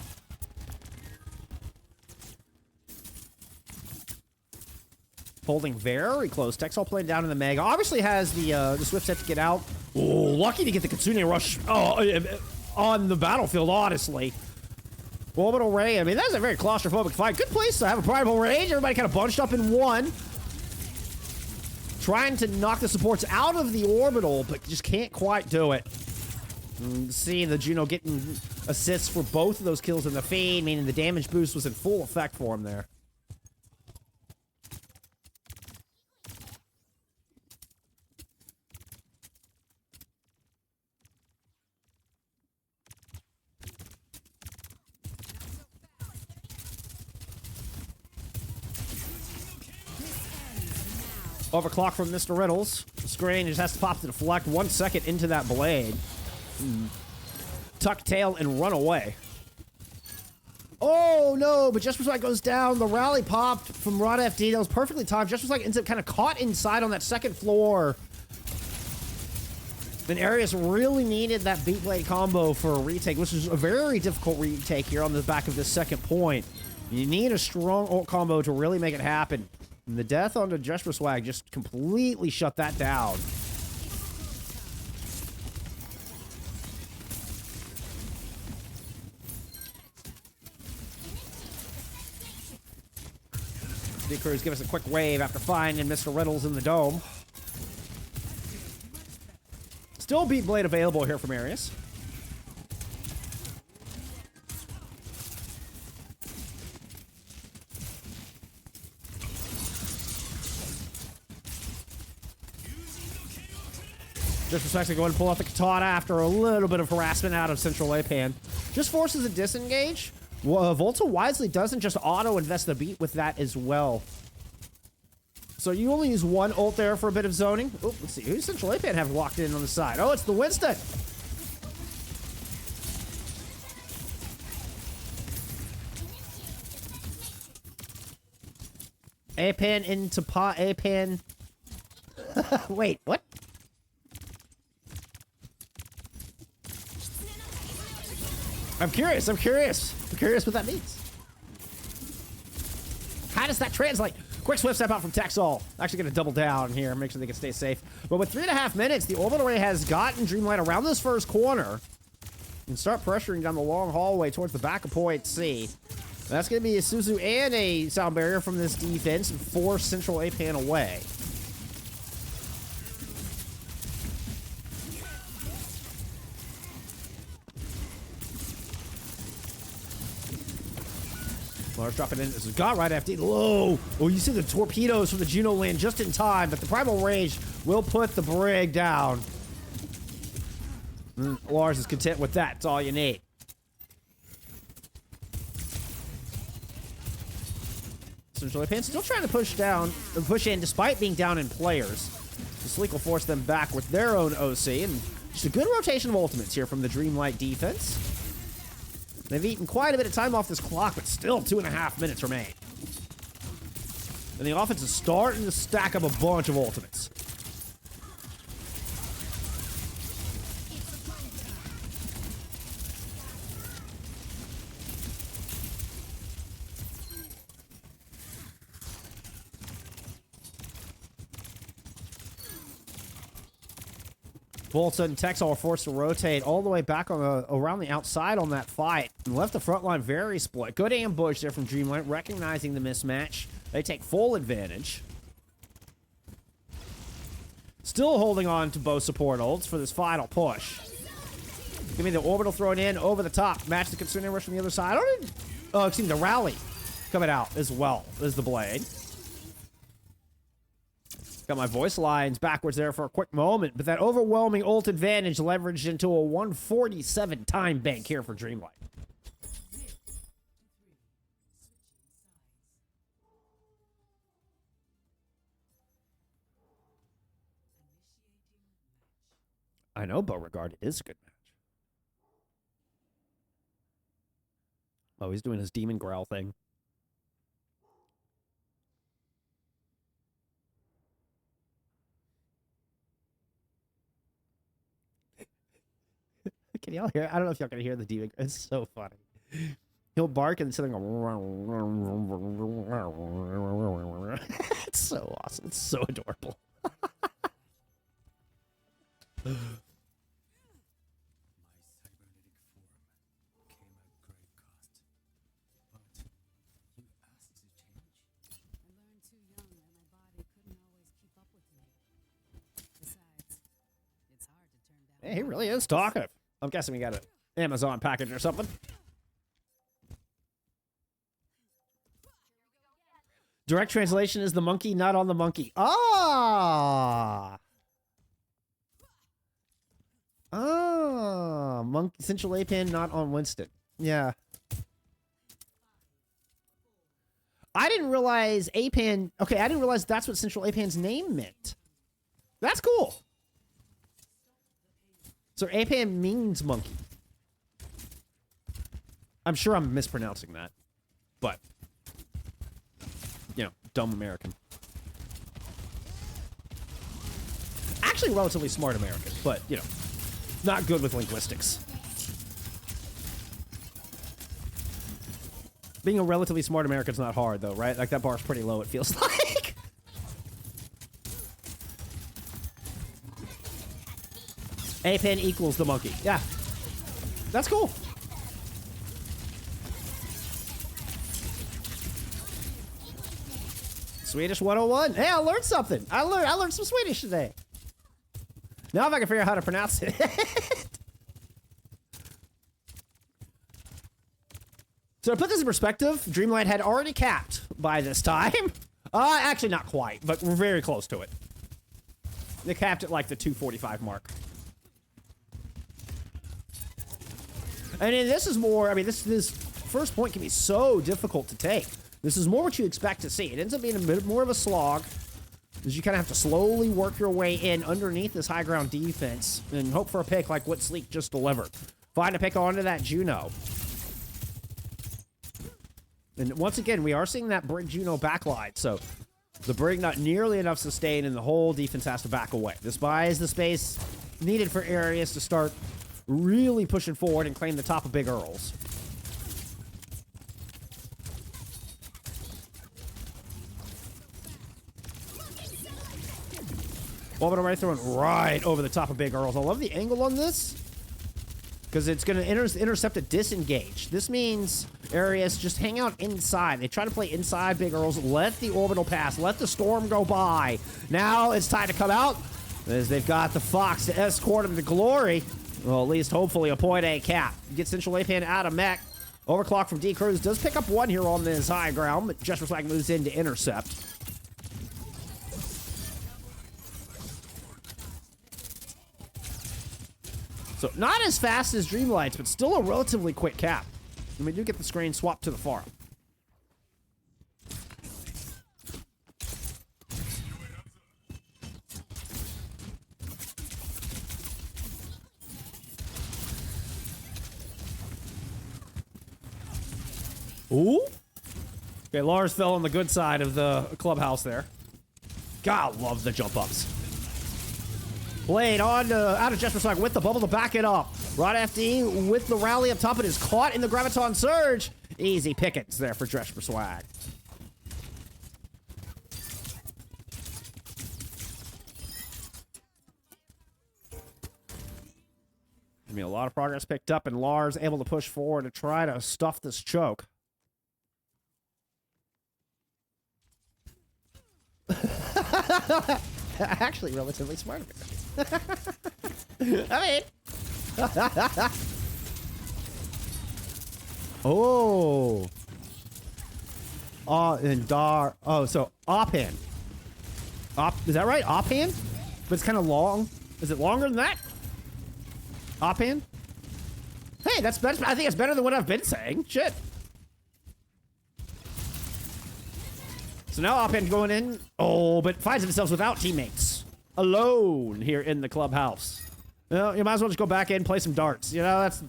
Holding very close. Texel playing down in the Mega. Obviously has the Swift set to get out. Oh, lucky to get the Kitsune Rush on the battlefield, honestly. Orbital Ray. I mean, that's a very claustrophobic fight. Good place to have a primal range. Everybody kind of bunched up in one. Trying to knock the supports out of the orbital, but just can't quite do it. Seeing the Juno getting assists for both of those kills in the feed, meaning the damage boost was in full effect for him there. Overclock from Mr. Riddles. Screen just has to pop to deflect 1 second into that blade. Tuck tail and run away. Oh no, but just before it goes down, the rally popped from Rod FD. That was perfectly timed. Just before it ends up kind of caught inside on that second floor. Then Ereus really needed that beat blade combo for a retake, which is a very difficult retake here on the back of this second point. You need a strong ult combo to really make it happen. And the death onto Jesper Swag just completely shut that down. The crews give us a quick wave after finding Mr. Riddles in the dome. Still Beat Blade available here from Ereus. Disrespectfully going to pull out the katana after a little bit of harassment out of Central Apan. Just forces a disengage. Volta wisely doesn't just auto-invest the beat with that as well. So you only use one ult there for a bit of zoning. Oh, let's see. Who's Central Apan have locked in on the side? Oh, it's the Winston. Apan into Apan. Wait, what? I'm curious what that means. How does that translate? Quick swift step out from Texol. Actually gonna double down here, make sure they can stay safe. But with 3.5 minutes, the orbital ray has gotten Dreamlight around this first corner and start pressuring down the long hallway towards the back of point C. That's gonna be a Suzu and a sound barrier from this defense and force Central Apan away. Lars dropping in. This is God right FD. Low. Oh, you see the torpedoes from the Juno land just in time, but the Primal Rage will put the brig down. Lars is content with that. It's all you need. Central Apan still trying to push in despite being down in players. The Sleek will force them back with their own OC, and just a good rotation of ultimates here from the Dreamlight defense. They've eaten quite a bit of time off this clock, but still 2.5 minutes remain. And the offense is starting to stack up a bunch of ultimates. Volta and Texel are forced to rotate all the way back on around the outside on that fight. And left the front line very split. Good ambush there from Dreamlight, recognizing the mismatch. They take full advantage. Still holding on to both support ults for this final push. Give me the orbital thrown in over the top. Match the Kitsune rush from the other side. Oh, excuse me, the rally coming out as well as the blade. Got my voice lines backwards there for a quick moment, but that overwhelming ult advantage leveraged into a 147 time bank here for Dreamlight. I know Beauregard is a good match. Oh, he's doing his demon growl thing. Can y'all hear? I don't know if y'all can hear the demon. It's so funny. He'll bark and something. It's so awesome. It's so adorable. Hey, he really is talkative. I'm guessing we got an Amazon package or something. Direct translation is the monkey not on the monkey. Ah! Ah! Monkey, Central Apan not on Winston. Yeah. I didn't realize Apan... Okay, I didn't realize that's what Central Apan's name meant. That's cool. So Apan means monkey. I'm sure I'm mispronouncing that. But, you know, dumb American. Actually, relatively smart American, but, you know, not good with linguistics. Being a relatively smart American's not hard, though, right? Like, that bar's pretty low, it feels like. Apan equals the monkey. Yeah. That's cool. Swedish 101. Hey, I learned something. I learned some Swedish today. Now if I can figure out how to pronounce it. So to put this in perspective, Dreamlight had already capped by this time. Actually not quite, but we're very close to it. They capped at like the 245 mark. And then this is more, I mean, this first point can be so difficult to take. This is more what you expect to see. It ends up being a bit more of a slog, as you kind of have to slowly work your way in underneath this high ground defense and hope for a pick like what Sleek just delivered. Find a pick onto that Juno. And once again, we are seeing that Brig Juno backline, so the Brig not nearly enough sustain, and the whole defense has to back away. This buys the space needed for Ereus to start really pushing forward and claim the top of Big Earls. Orbital right throwing right over the top of Big Earls. I love the angle on this, because it's going to intercept a disengage. This means Ereus just hang out inside. They try to play inside Big Earls, let the orbital pass, let the storm go by. Now it's time to come out, as they've got the Fox to escort him to glory. Well, at least hopefully a point A cap. Get Central A-Pan out of mech. Overclock from D-Cruz does pick up one here on this high ground, but Jesper Swag moves in to intercept. So not as fast as Dreamlight's, but still a relatively quick cap. And we do get the screen swapped to the farm. Ooh. Okay, Lars fell on the good side of the clubhouse there. God, love the jump ups. Blade on out of Jesper Swag with the bubble to back it up. Rod FD with the rally up top. It is caught in the Graviton Surge. Easy pickings there for Jesper Swag. I mean, a lot of progress picked up, and Lars able to push forward to try to stuff this choke. Actually, relatively smart of it. I mean, oh, and Dar. Oh, so offhand. Is that right? Offhand, but it's kind of long. Is it longer than that? Offhand. Hey, that's better. I think it's better than what I've been saying. Shit. So now offhand going in. Oh, but finds themselves without teammates. Alone here in the clubhouse. Well, you might as well just go back in and play some darts. You know, that's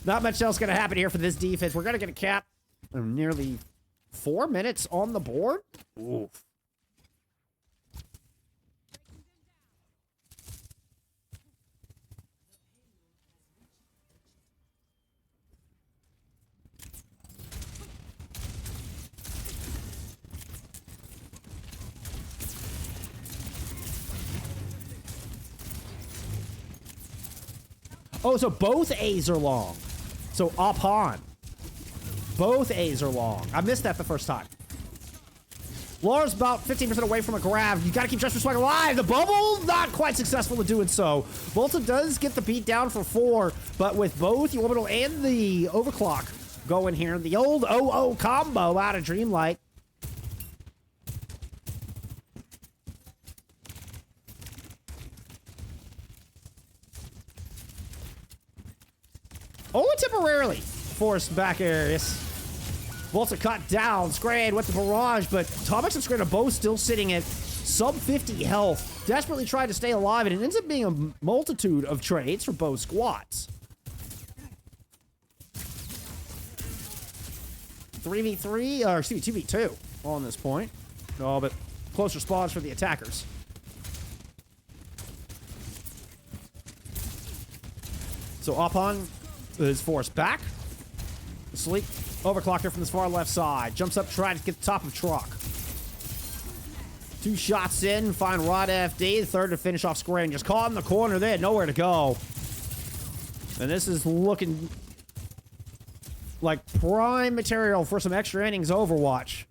not much else going to happen here for this defense. We're going to get a cap of nearly 4 minutes on the board. Oof. Oh, so both A's are long. So upon. Both A's are long. I missed that the first time. Lars about 15% away from a grab. You got to keep Jesper Swag alive. The bubble, not quite successful in doing so. Volta does get the beat down for 4, but with both the orbital and the overclock going here, the old 0-0 combo out of Dreamlight. Only temporarily forced back Ereus. Volta cut down. Screen with the barrage, but Tomix and Screen are both still sitting at sub 50 health. Desperately trying to stay alive, and it ends up being a multitude of trades for both squads. 3v3, or excuse me, 2v2 on this point. Oh, but closer spawns for the attackers. So Opon is forced back. Sleep overclocked her from this far left side. Jumps up, trying to get the top of truck. 2 shots in, find Rod FD. The third to finish off square and just caught in the corner. They had nowhere to go. And this is looking like prime material for some extra innings Overwatch.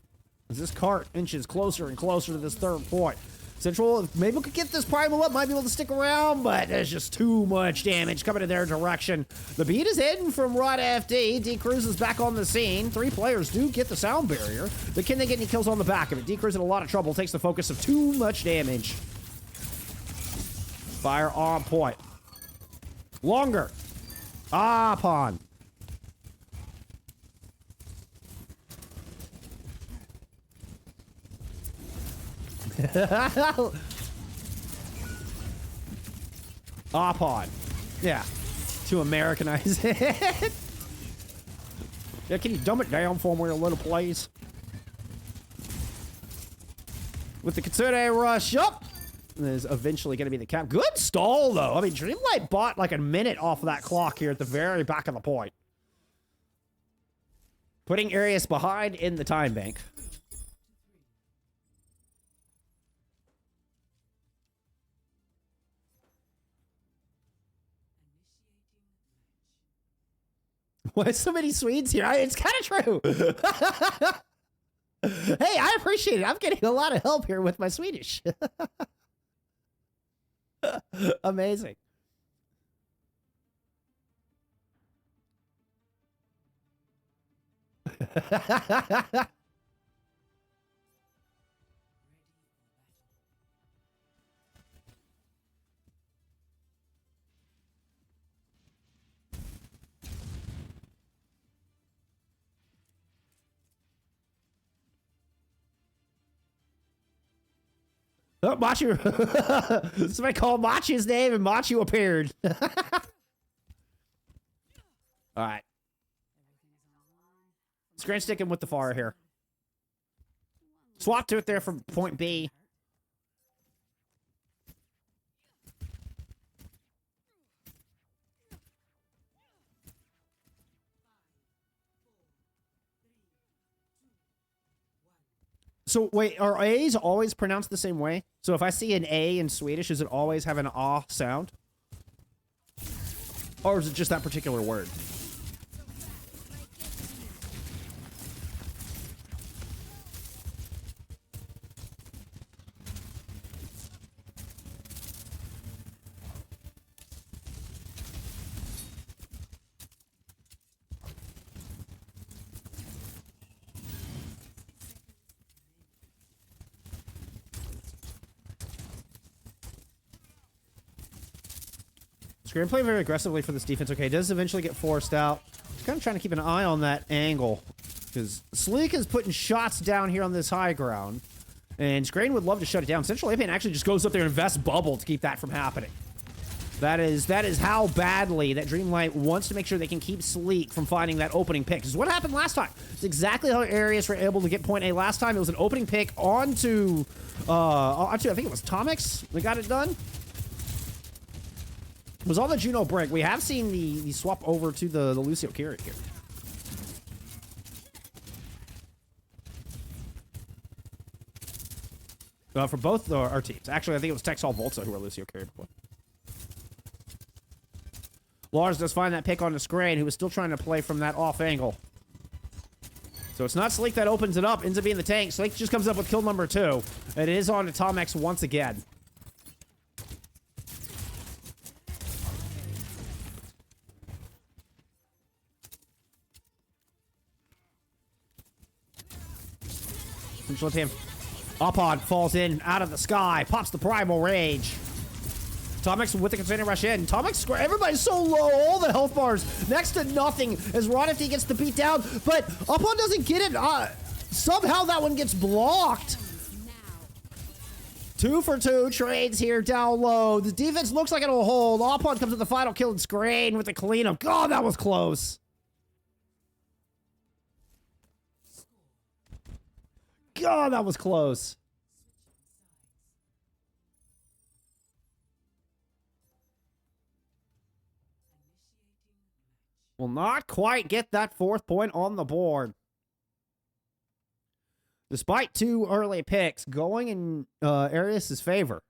As this cart inches closer and closer to this third point. Central, maybe we could get this primal up, might be able to stick around, but there's just too much damage coming in their direction. The beat is hidden from Rod FD. D-Cruz is back on the scene. 3 players do get the sound barrier, but can they get any kills on the back of it? D-Cruz in a lot of trouble, takes the focus of too much damage. Fire on point. Longer. Pawn. Pawn. Yeah. To Americanize it. Yeah, can you dumb it down for me a little, please? With the Kitsune rush up. There's eventually going to be the cap. Good stall, though. I mean, Dreamlight bought like a minute off of that clock here at the very back of the point. Putting Ereus behind in the time bank. Why so many Swedes here? It's kind of true. Hey, I appreciate it. I'm getting a lot of help here with my Swedish. Amazing. Oh, Machu. Somebody called Machu's name and Machu appeared. Alright. Screen sticking with the far here. Swap to it there from point B. So wait, are A's always pronounced the same way? So if I see an A in Swedish, does it always have an ah sound? Or is it just that particular word? Screen playing very aggressively for this defense. Okay, does eventually get forced out. Just kind of trying to keep an eye on that angle. Because Sleek is putting shots down here on this high ground. And Screen would love to shut it down. Central Apian actually just goes up there and invests bubble to keep that from happening. That is how badly that Dreamlight wants to make sure they can keep Sleek from finding that opening pick. Because what happened last time? It's exactly how Ereus were able to get point A last time. It was an opening pick onto I think it was Tomix that got it done. It was on the Juno break. We have seen the swap over to the Lucio carry here. For both our teams. Actually, I think it was Texall Volta who were Lucio carried before. Lars does find that pick on the screen, who was still trying to play from that off angle. So it's not Sleek that opens it up, ends up being the tank. Sleek just comes up with kill number 2. It is on to Tomex once again. Central team. Upon falls in out of the sky, pops the primal rage. Tomix with the container rush in. Tomix, everybody's so low, all the health bars next to nothing as Ronifty gets the beat down, but Upon doesn't get it. Somehow that one gets blocked. 2 for 2 trades here down low. The defense looks like it'll hold. Upon comes with the final kill and Screen with the cleanup. God, that was close. God, that was close. Will not quite get that 4th point on the board. Despite 2 early picks going in Ereus' favor.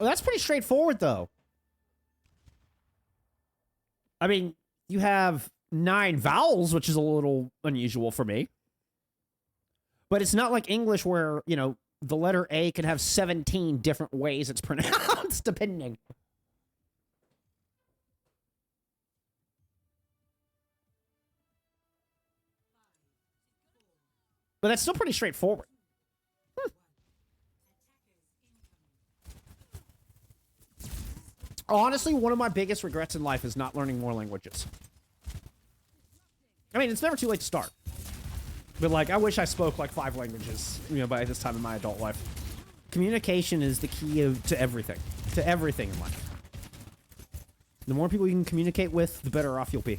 Well, that's pretty straightforward, though. I mean, you have 9 vowels, which is a little unusual for me. But it's not like English where, you know, the letter A can have 17 different ways it's pronounced, depending. But that's still pretty straightforward. Honestly, one of my biggest regrets in life is not learning more languages. I mean, it's never too late to start. But, like, I wish I spoke, like, 5 languages, you know, by this time in my adult life. Communication is the key to everything. To everything in life. The more people you can communicate with, the better off you'll be.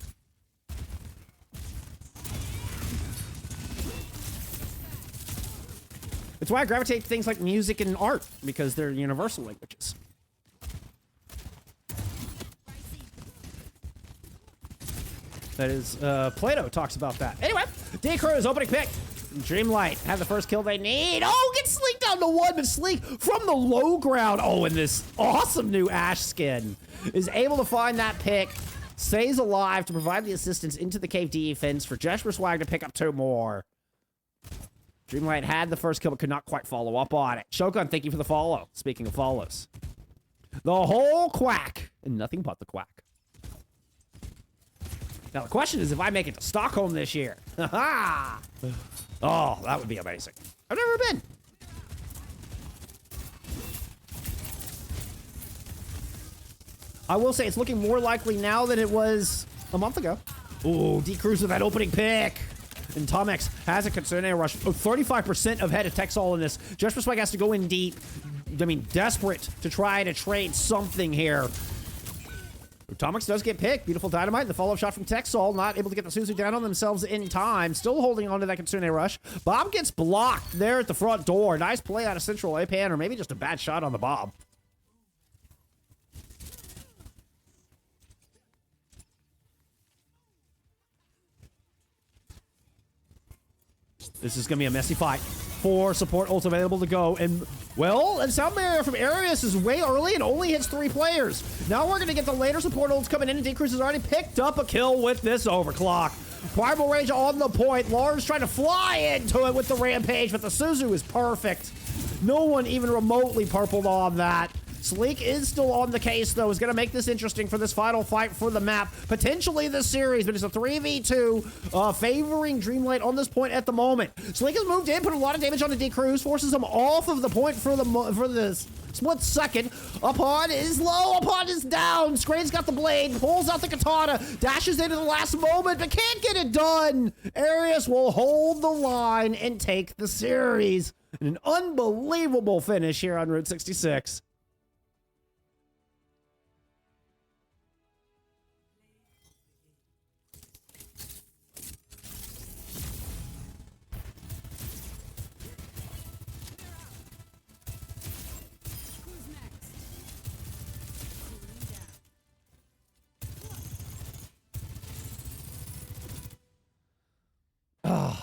It's why I gravitate to things like music and art, because they're universal languages. That is, Plato talks about that. Anyway, D-Crew's opening pick. Dreamlight have the first kill they need. Oh, get Sleek down to 1, but Sleek from the low ground. Oh, and this awesome new Ash skin is able to find that pick. Stays alive to provide the assistance into the cave defense for Jesper Swag to pick up 2 more. Dreamlight had the first kill, but could not quite follow up on it. Shogun, thank you for the follow. Speaking of follows. The whole quack, and nothing but the quack. Now, the question is if I make it to Stockholm this year. Ha-ha! Oh, that would be amazing. I've never been. I will say it's looking more likely now than it was a month ago. Ooh, D-Cruz with that opening pick. And Tomex has a Kitsune rush. Oh, 35% of head of Texall in this. Jesper Spike has to go in deep. I mean, desperate to try to trade something here. Tomex does get picked. Beautiful dynamite. The follow-up shot from Texall. Not able to get the Suzu down on themselves in time. Still holding on to that Kitsune rush. Bob gets blocked there at the front door. Nice play out of Central Apan, or maybe just a bad shot on the Bob. This is going to be a messy fight. 4 support ults available to go. And, well, and Sound Barrier from Ereus is way early and only hits 3 players. Now we're going to get the later support ults coming in, and D-Cruz has already picked up a kill with this overclock. Primal Rage on the point. Lars trying to fly into it with the Rampage, but the Suzu is perfect. No one even remotely purpled on that. Sleek is still on the case, though. Is going to make this interesting for this final fight for the map. Potentially this series, but it's a 3v2 favoring Dreamlight on this point at the moment. Sleek has moved in, put a lot of damage on the D-Cruz, forces him off of the point for the split second. Upon is low, upon is down. Scrane's got the blade, pulls out the katana, dashes into the last moment, but can't get it done. Ereus will hold the line and take the series. And an unbelievable finish here on Route 66. Oh,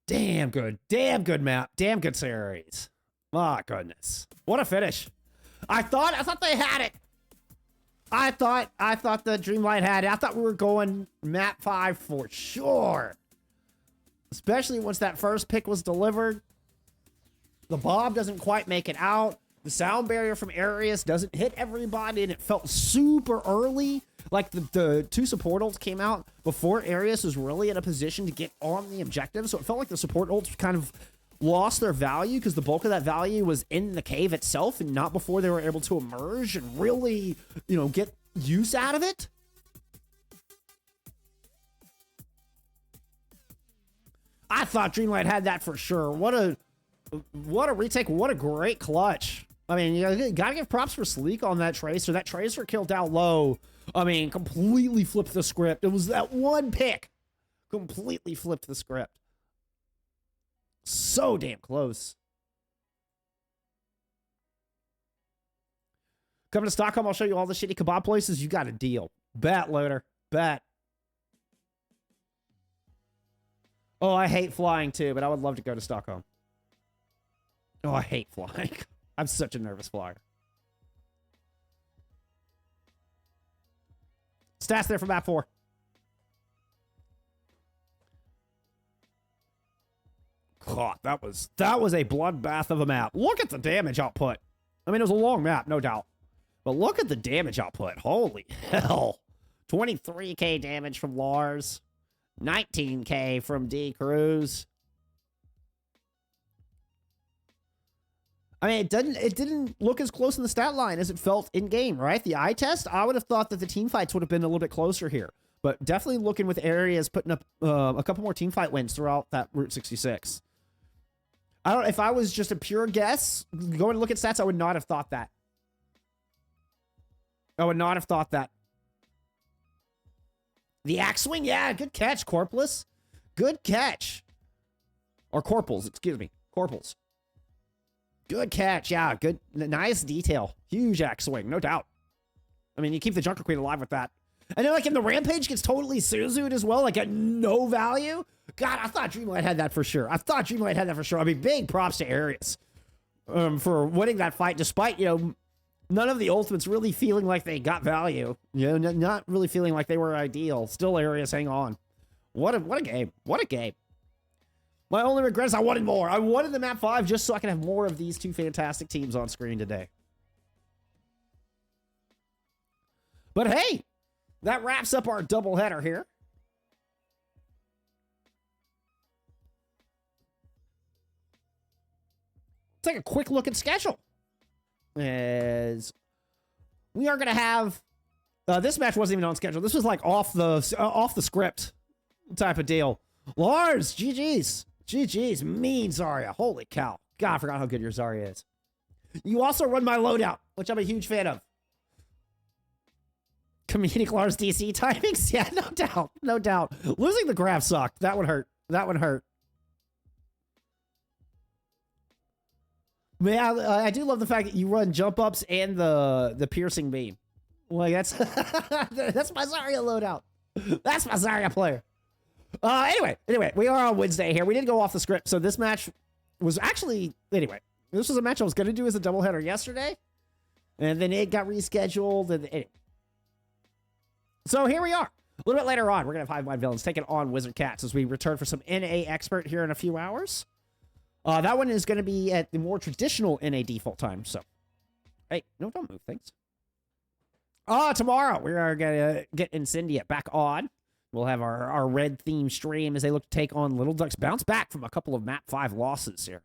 damn good map, damn good series. My goodness, what a finish! I thought they had it. I thought the Dreamlight had it. I thought we were going map 5 for sure. Especially once that first pick was delivered. The Bob doesn't quite make it out. The Sound Barrier from Ereus doesn't hit everybody, and it felt super early. Like, the 2 support ults came out before Ereus was really in a position to get on the objective, so it felt like the support ults kind of lost their value because the bulk of that value was in the cave itself and not before they were able to emerge and really, you know, get use out of it. I thought Dreamlight had that for sure. What a retake. What a great clutch. I mean, you gotta give props for Sleek on that Tracer. That Tracer kill down low, I mean, completely flipped the script. It was that one pick. Completely flipped the script. So damn close. Coming to Stockholm, I'll show you all the shitty kebab places. You got a deal. Bet, loader. Bet. Oh, I hate flying too, but I would love to go to Stockholm. Oh, I hate flying. I'm such a nervous flyer. Stats there for map 4. God, that was a bloodbath of a map. Look at the damage output. I mean, it was a long map, no doubt. But look at the damage output. Holy hell. 23k damage from Lars. 19k from D. Cruz. I mean, it didn't look as close in the stat line as it felt in game, right? The eye test, I would have thought that the team fights would have been a little bit closer here. But definitely looking with Areas putting up a couple more team fight wins throughout that Route 66. I don't. If I was just a pure guess, going to look at stats, I would not have thought that. I would not have thought that. The axe swing, yeah, good catch, Corpus. Good catch. Or Corpals, excuse me. Corpals. Good catch, yeah, good, nice detail. Huge axe swing, no doubt. I mean, you keep the Junker Queen alive with that. And then, like, in the Rampage gets totally Suzu'd as well, like, at no value. God, I thought Dreamlight had that for sure. I mean, big props to Ereus for winning that fight, despite, you know, none of the ultimates really feeling like they got value. You know, not really feeling like they were ideal. Still, Ereus, hang on. What a game. What a game. My only regret is I wanted more. I wanted the map 5 just so I can have more of these two fantastic teams on screen today. But hey, that wraps up our doubleheader here. Take a quick look at schedule. As we are going to have this match wasn't even on schedule. This was like off the script type of deal. Lars, GG's, mean Zarya. Holy cow. God, I forgot how good your Zarya is. You also run my loadout, which I'm a huge fan of. Comedic Lars DC timings? Yeah, no doubt. No doubt. Losing the graph sucked. That would hurt. That would hurt. Man, I do love the fact that you run jump ups and the piercing beam. Like, that's that's my Zarya loadout. That's my Zarya player. Anyway, we are on Wednesday here. We did go off the script, so this match was actually, anyway, this was a match I was going to do as a doubleheader yesterday, and then it got rescheduled, and anyway. So here we are. A little bit later on, we're going to have Hive Mind Villains taking on Wizard Cats as we return for some NA Expert here in a few hours. That one is going to be at the more traditional NA default time, so. Hey, no, don't move things. Tomorrow, we are going to get Incendia back on. We'll have our red theme stream as they look to take on Little Ducks. Bounce back from a couple of map 5 losses here.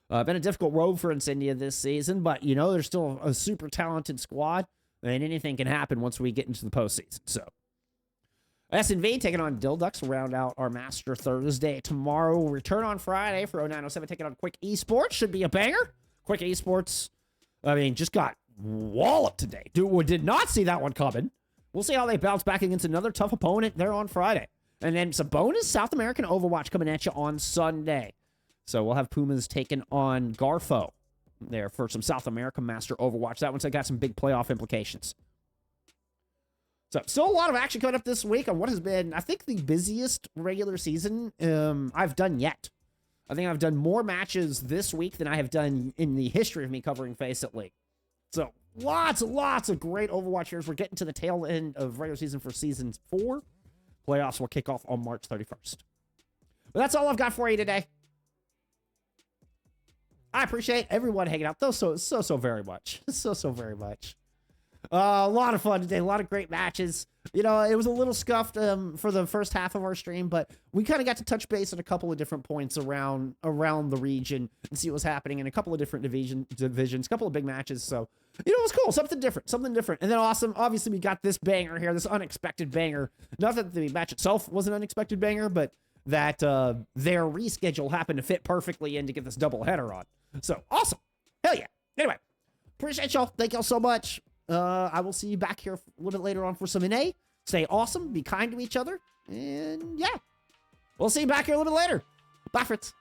Been a difficult road for Incendia this season, but, you know, they're still a super talented squad, and anything can happen once we get into the postseason. So, SNV taking on Dill Ducks to round out our Master Thursday. Tomorrow, we'll return on Friday for 0907 taking on Quick Esports. Should be a banger. Quick Esports, I mean, just got walloped today. Did not see that one coming. We'll see how they bounce back against another tough opponent there on Friday. And then some bonus South American Overwatch coming at you on Sunday. So we'll have Pumas taking on Garfo there for some South American Master Overwatch. That one's got some big playoff implications. So still a lot of action coming up this week on what has been, I think, the busiest regular season I've done yet. I think I've done more matches this week than I have done in the history of me covering FACEIT League. So lots of great Overwatch here. We're getting to the tail end of regular season for Season 4. Playoffs will kick off on March 31st. But that's all I've got for you today. I appreciate everyone hanging out, though, so very much. So very much. A lot of fun today. A lot of great matches. You know, it was a little scuffed for the first half of our stream, but we kind of got to touch base on a couple of different points around the region and see what was happening in a couple of different divisions, a couple of big matches. So, you know, it was cool. Something different. And then obviously, we got this banger here, this unexpected banger. Not that the match itself was an unexpected banger, but that their reschedule happened to fit perfectly in to get this double header on. So, awesome. Hell yeah. Anyway, appreciate y'all. Thank y'all so much. I will see you back here a little bit later on for some NA. Stay awesome. Be kind to each other. And yeah, we'll see you back here a little bit later. Bye, Fritz.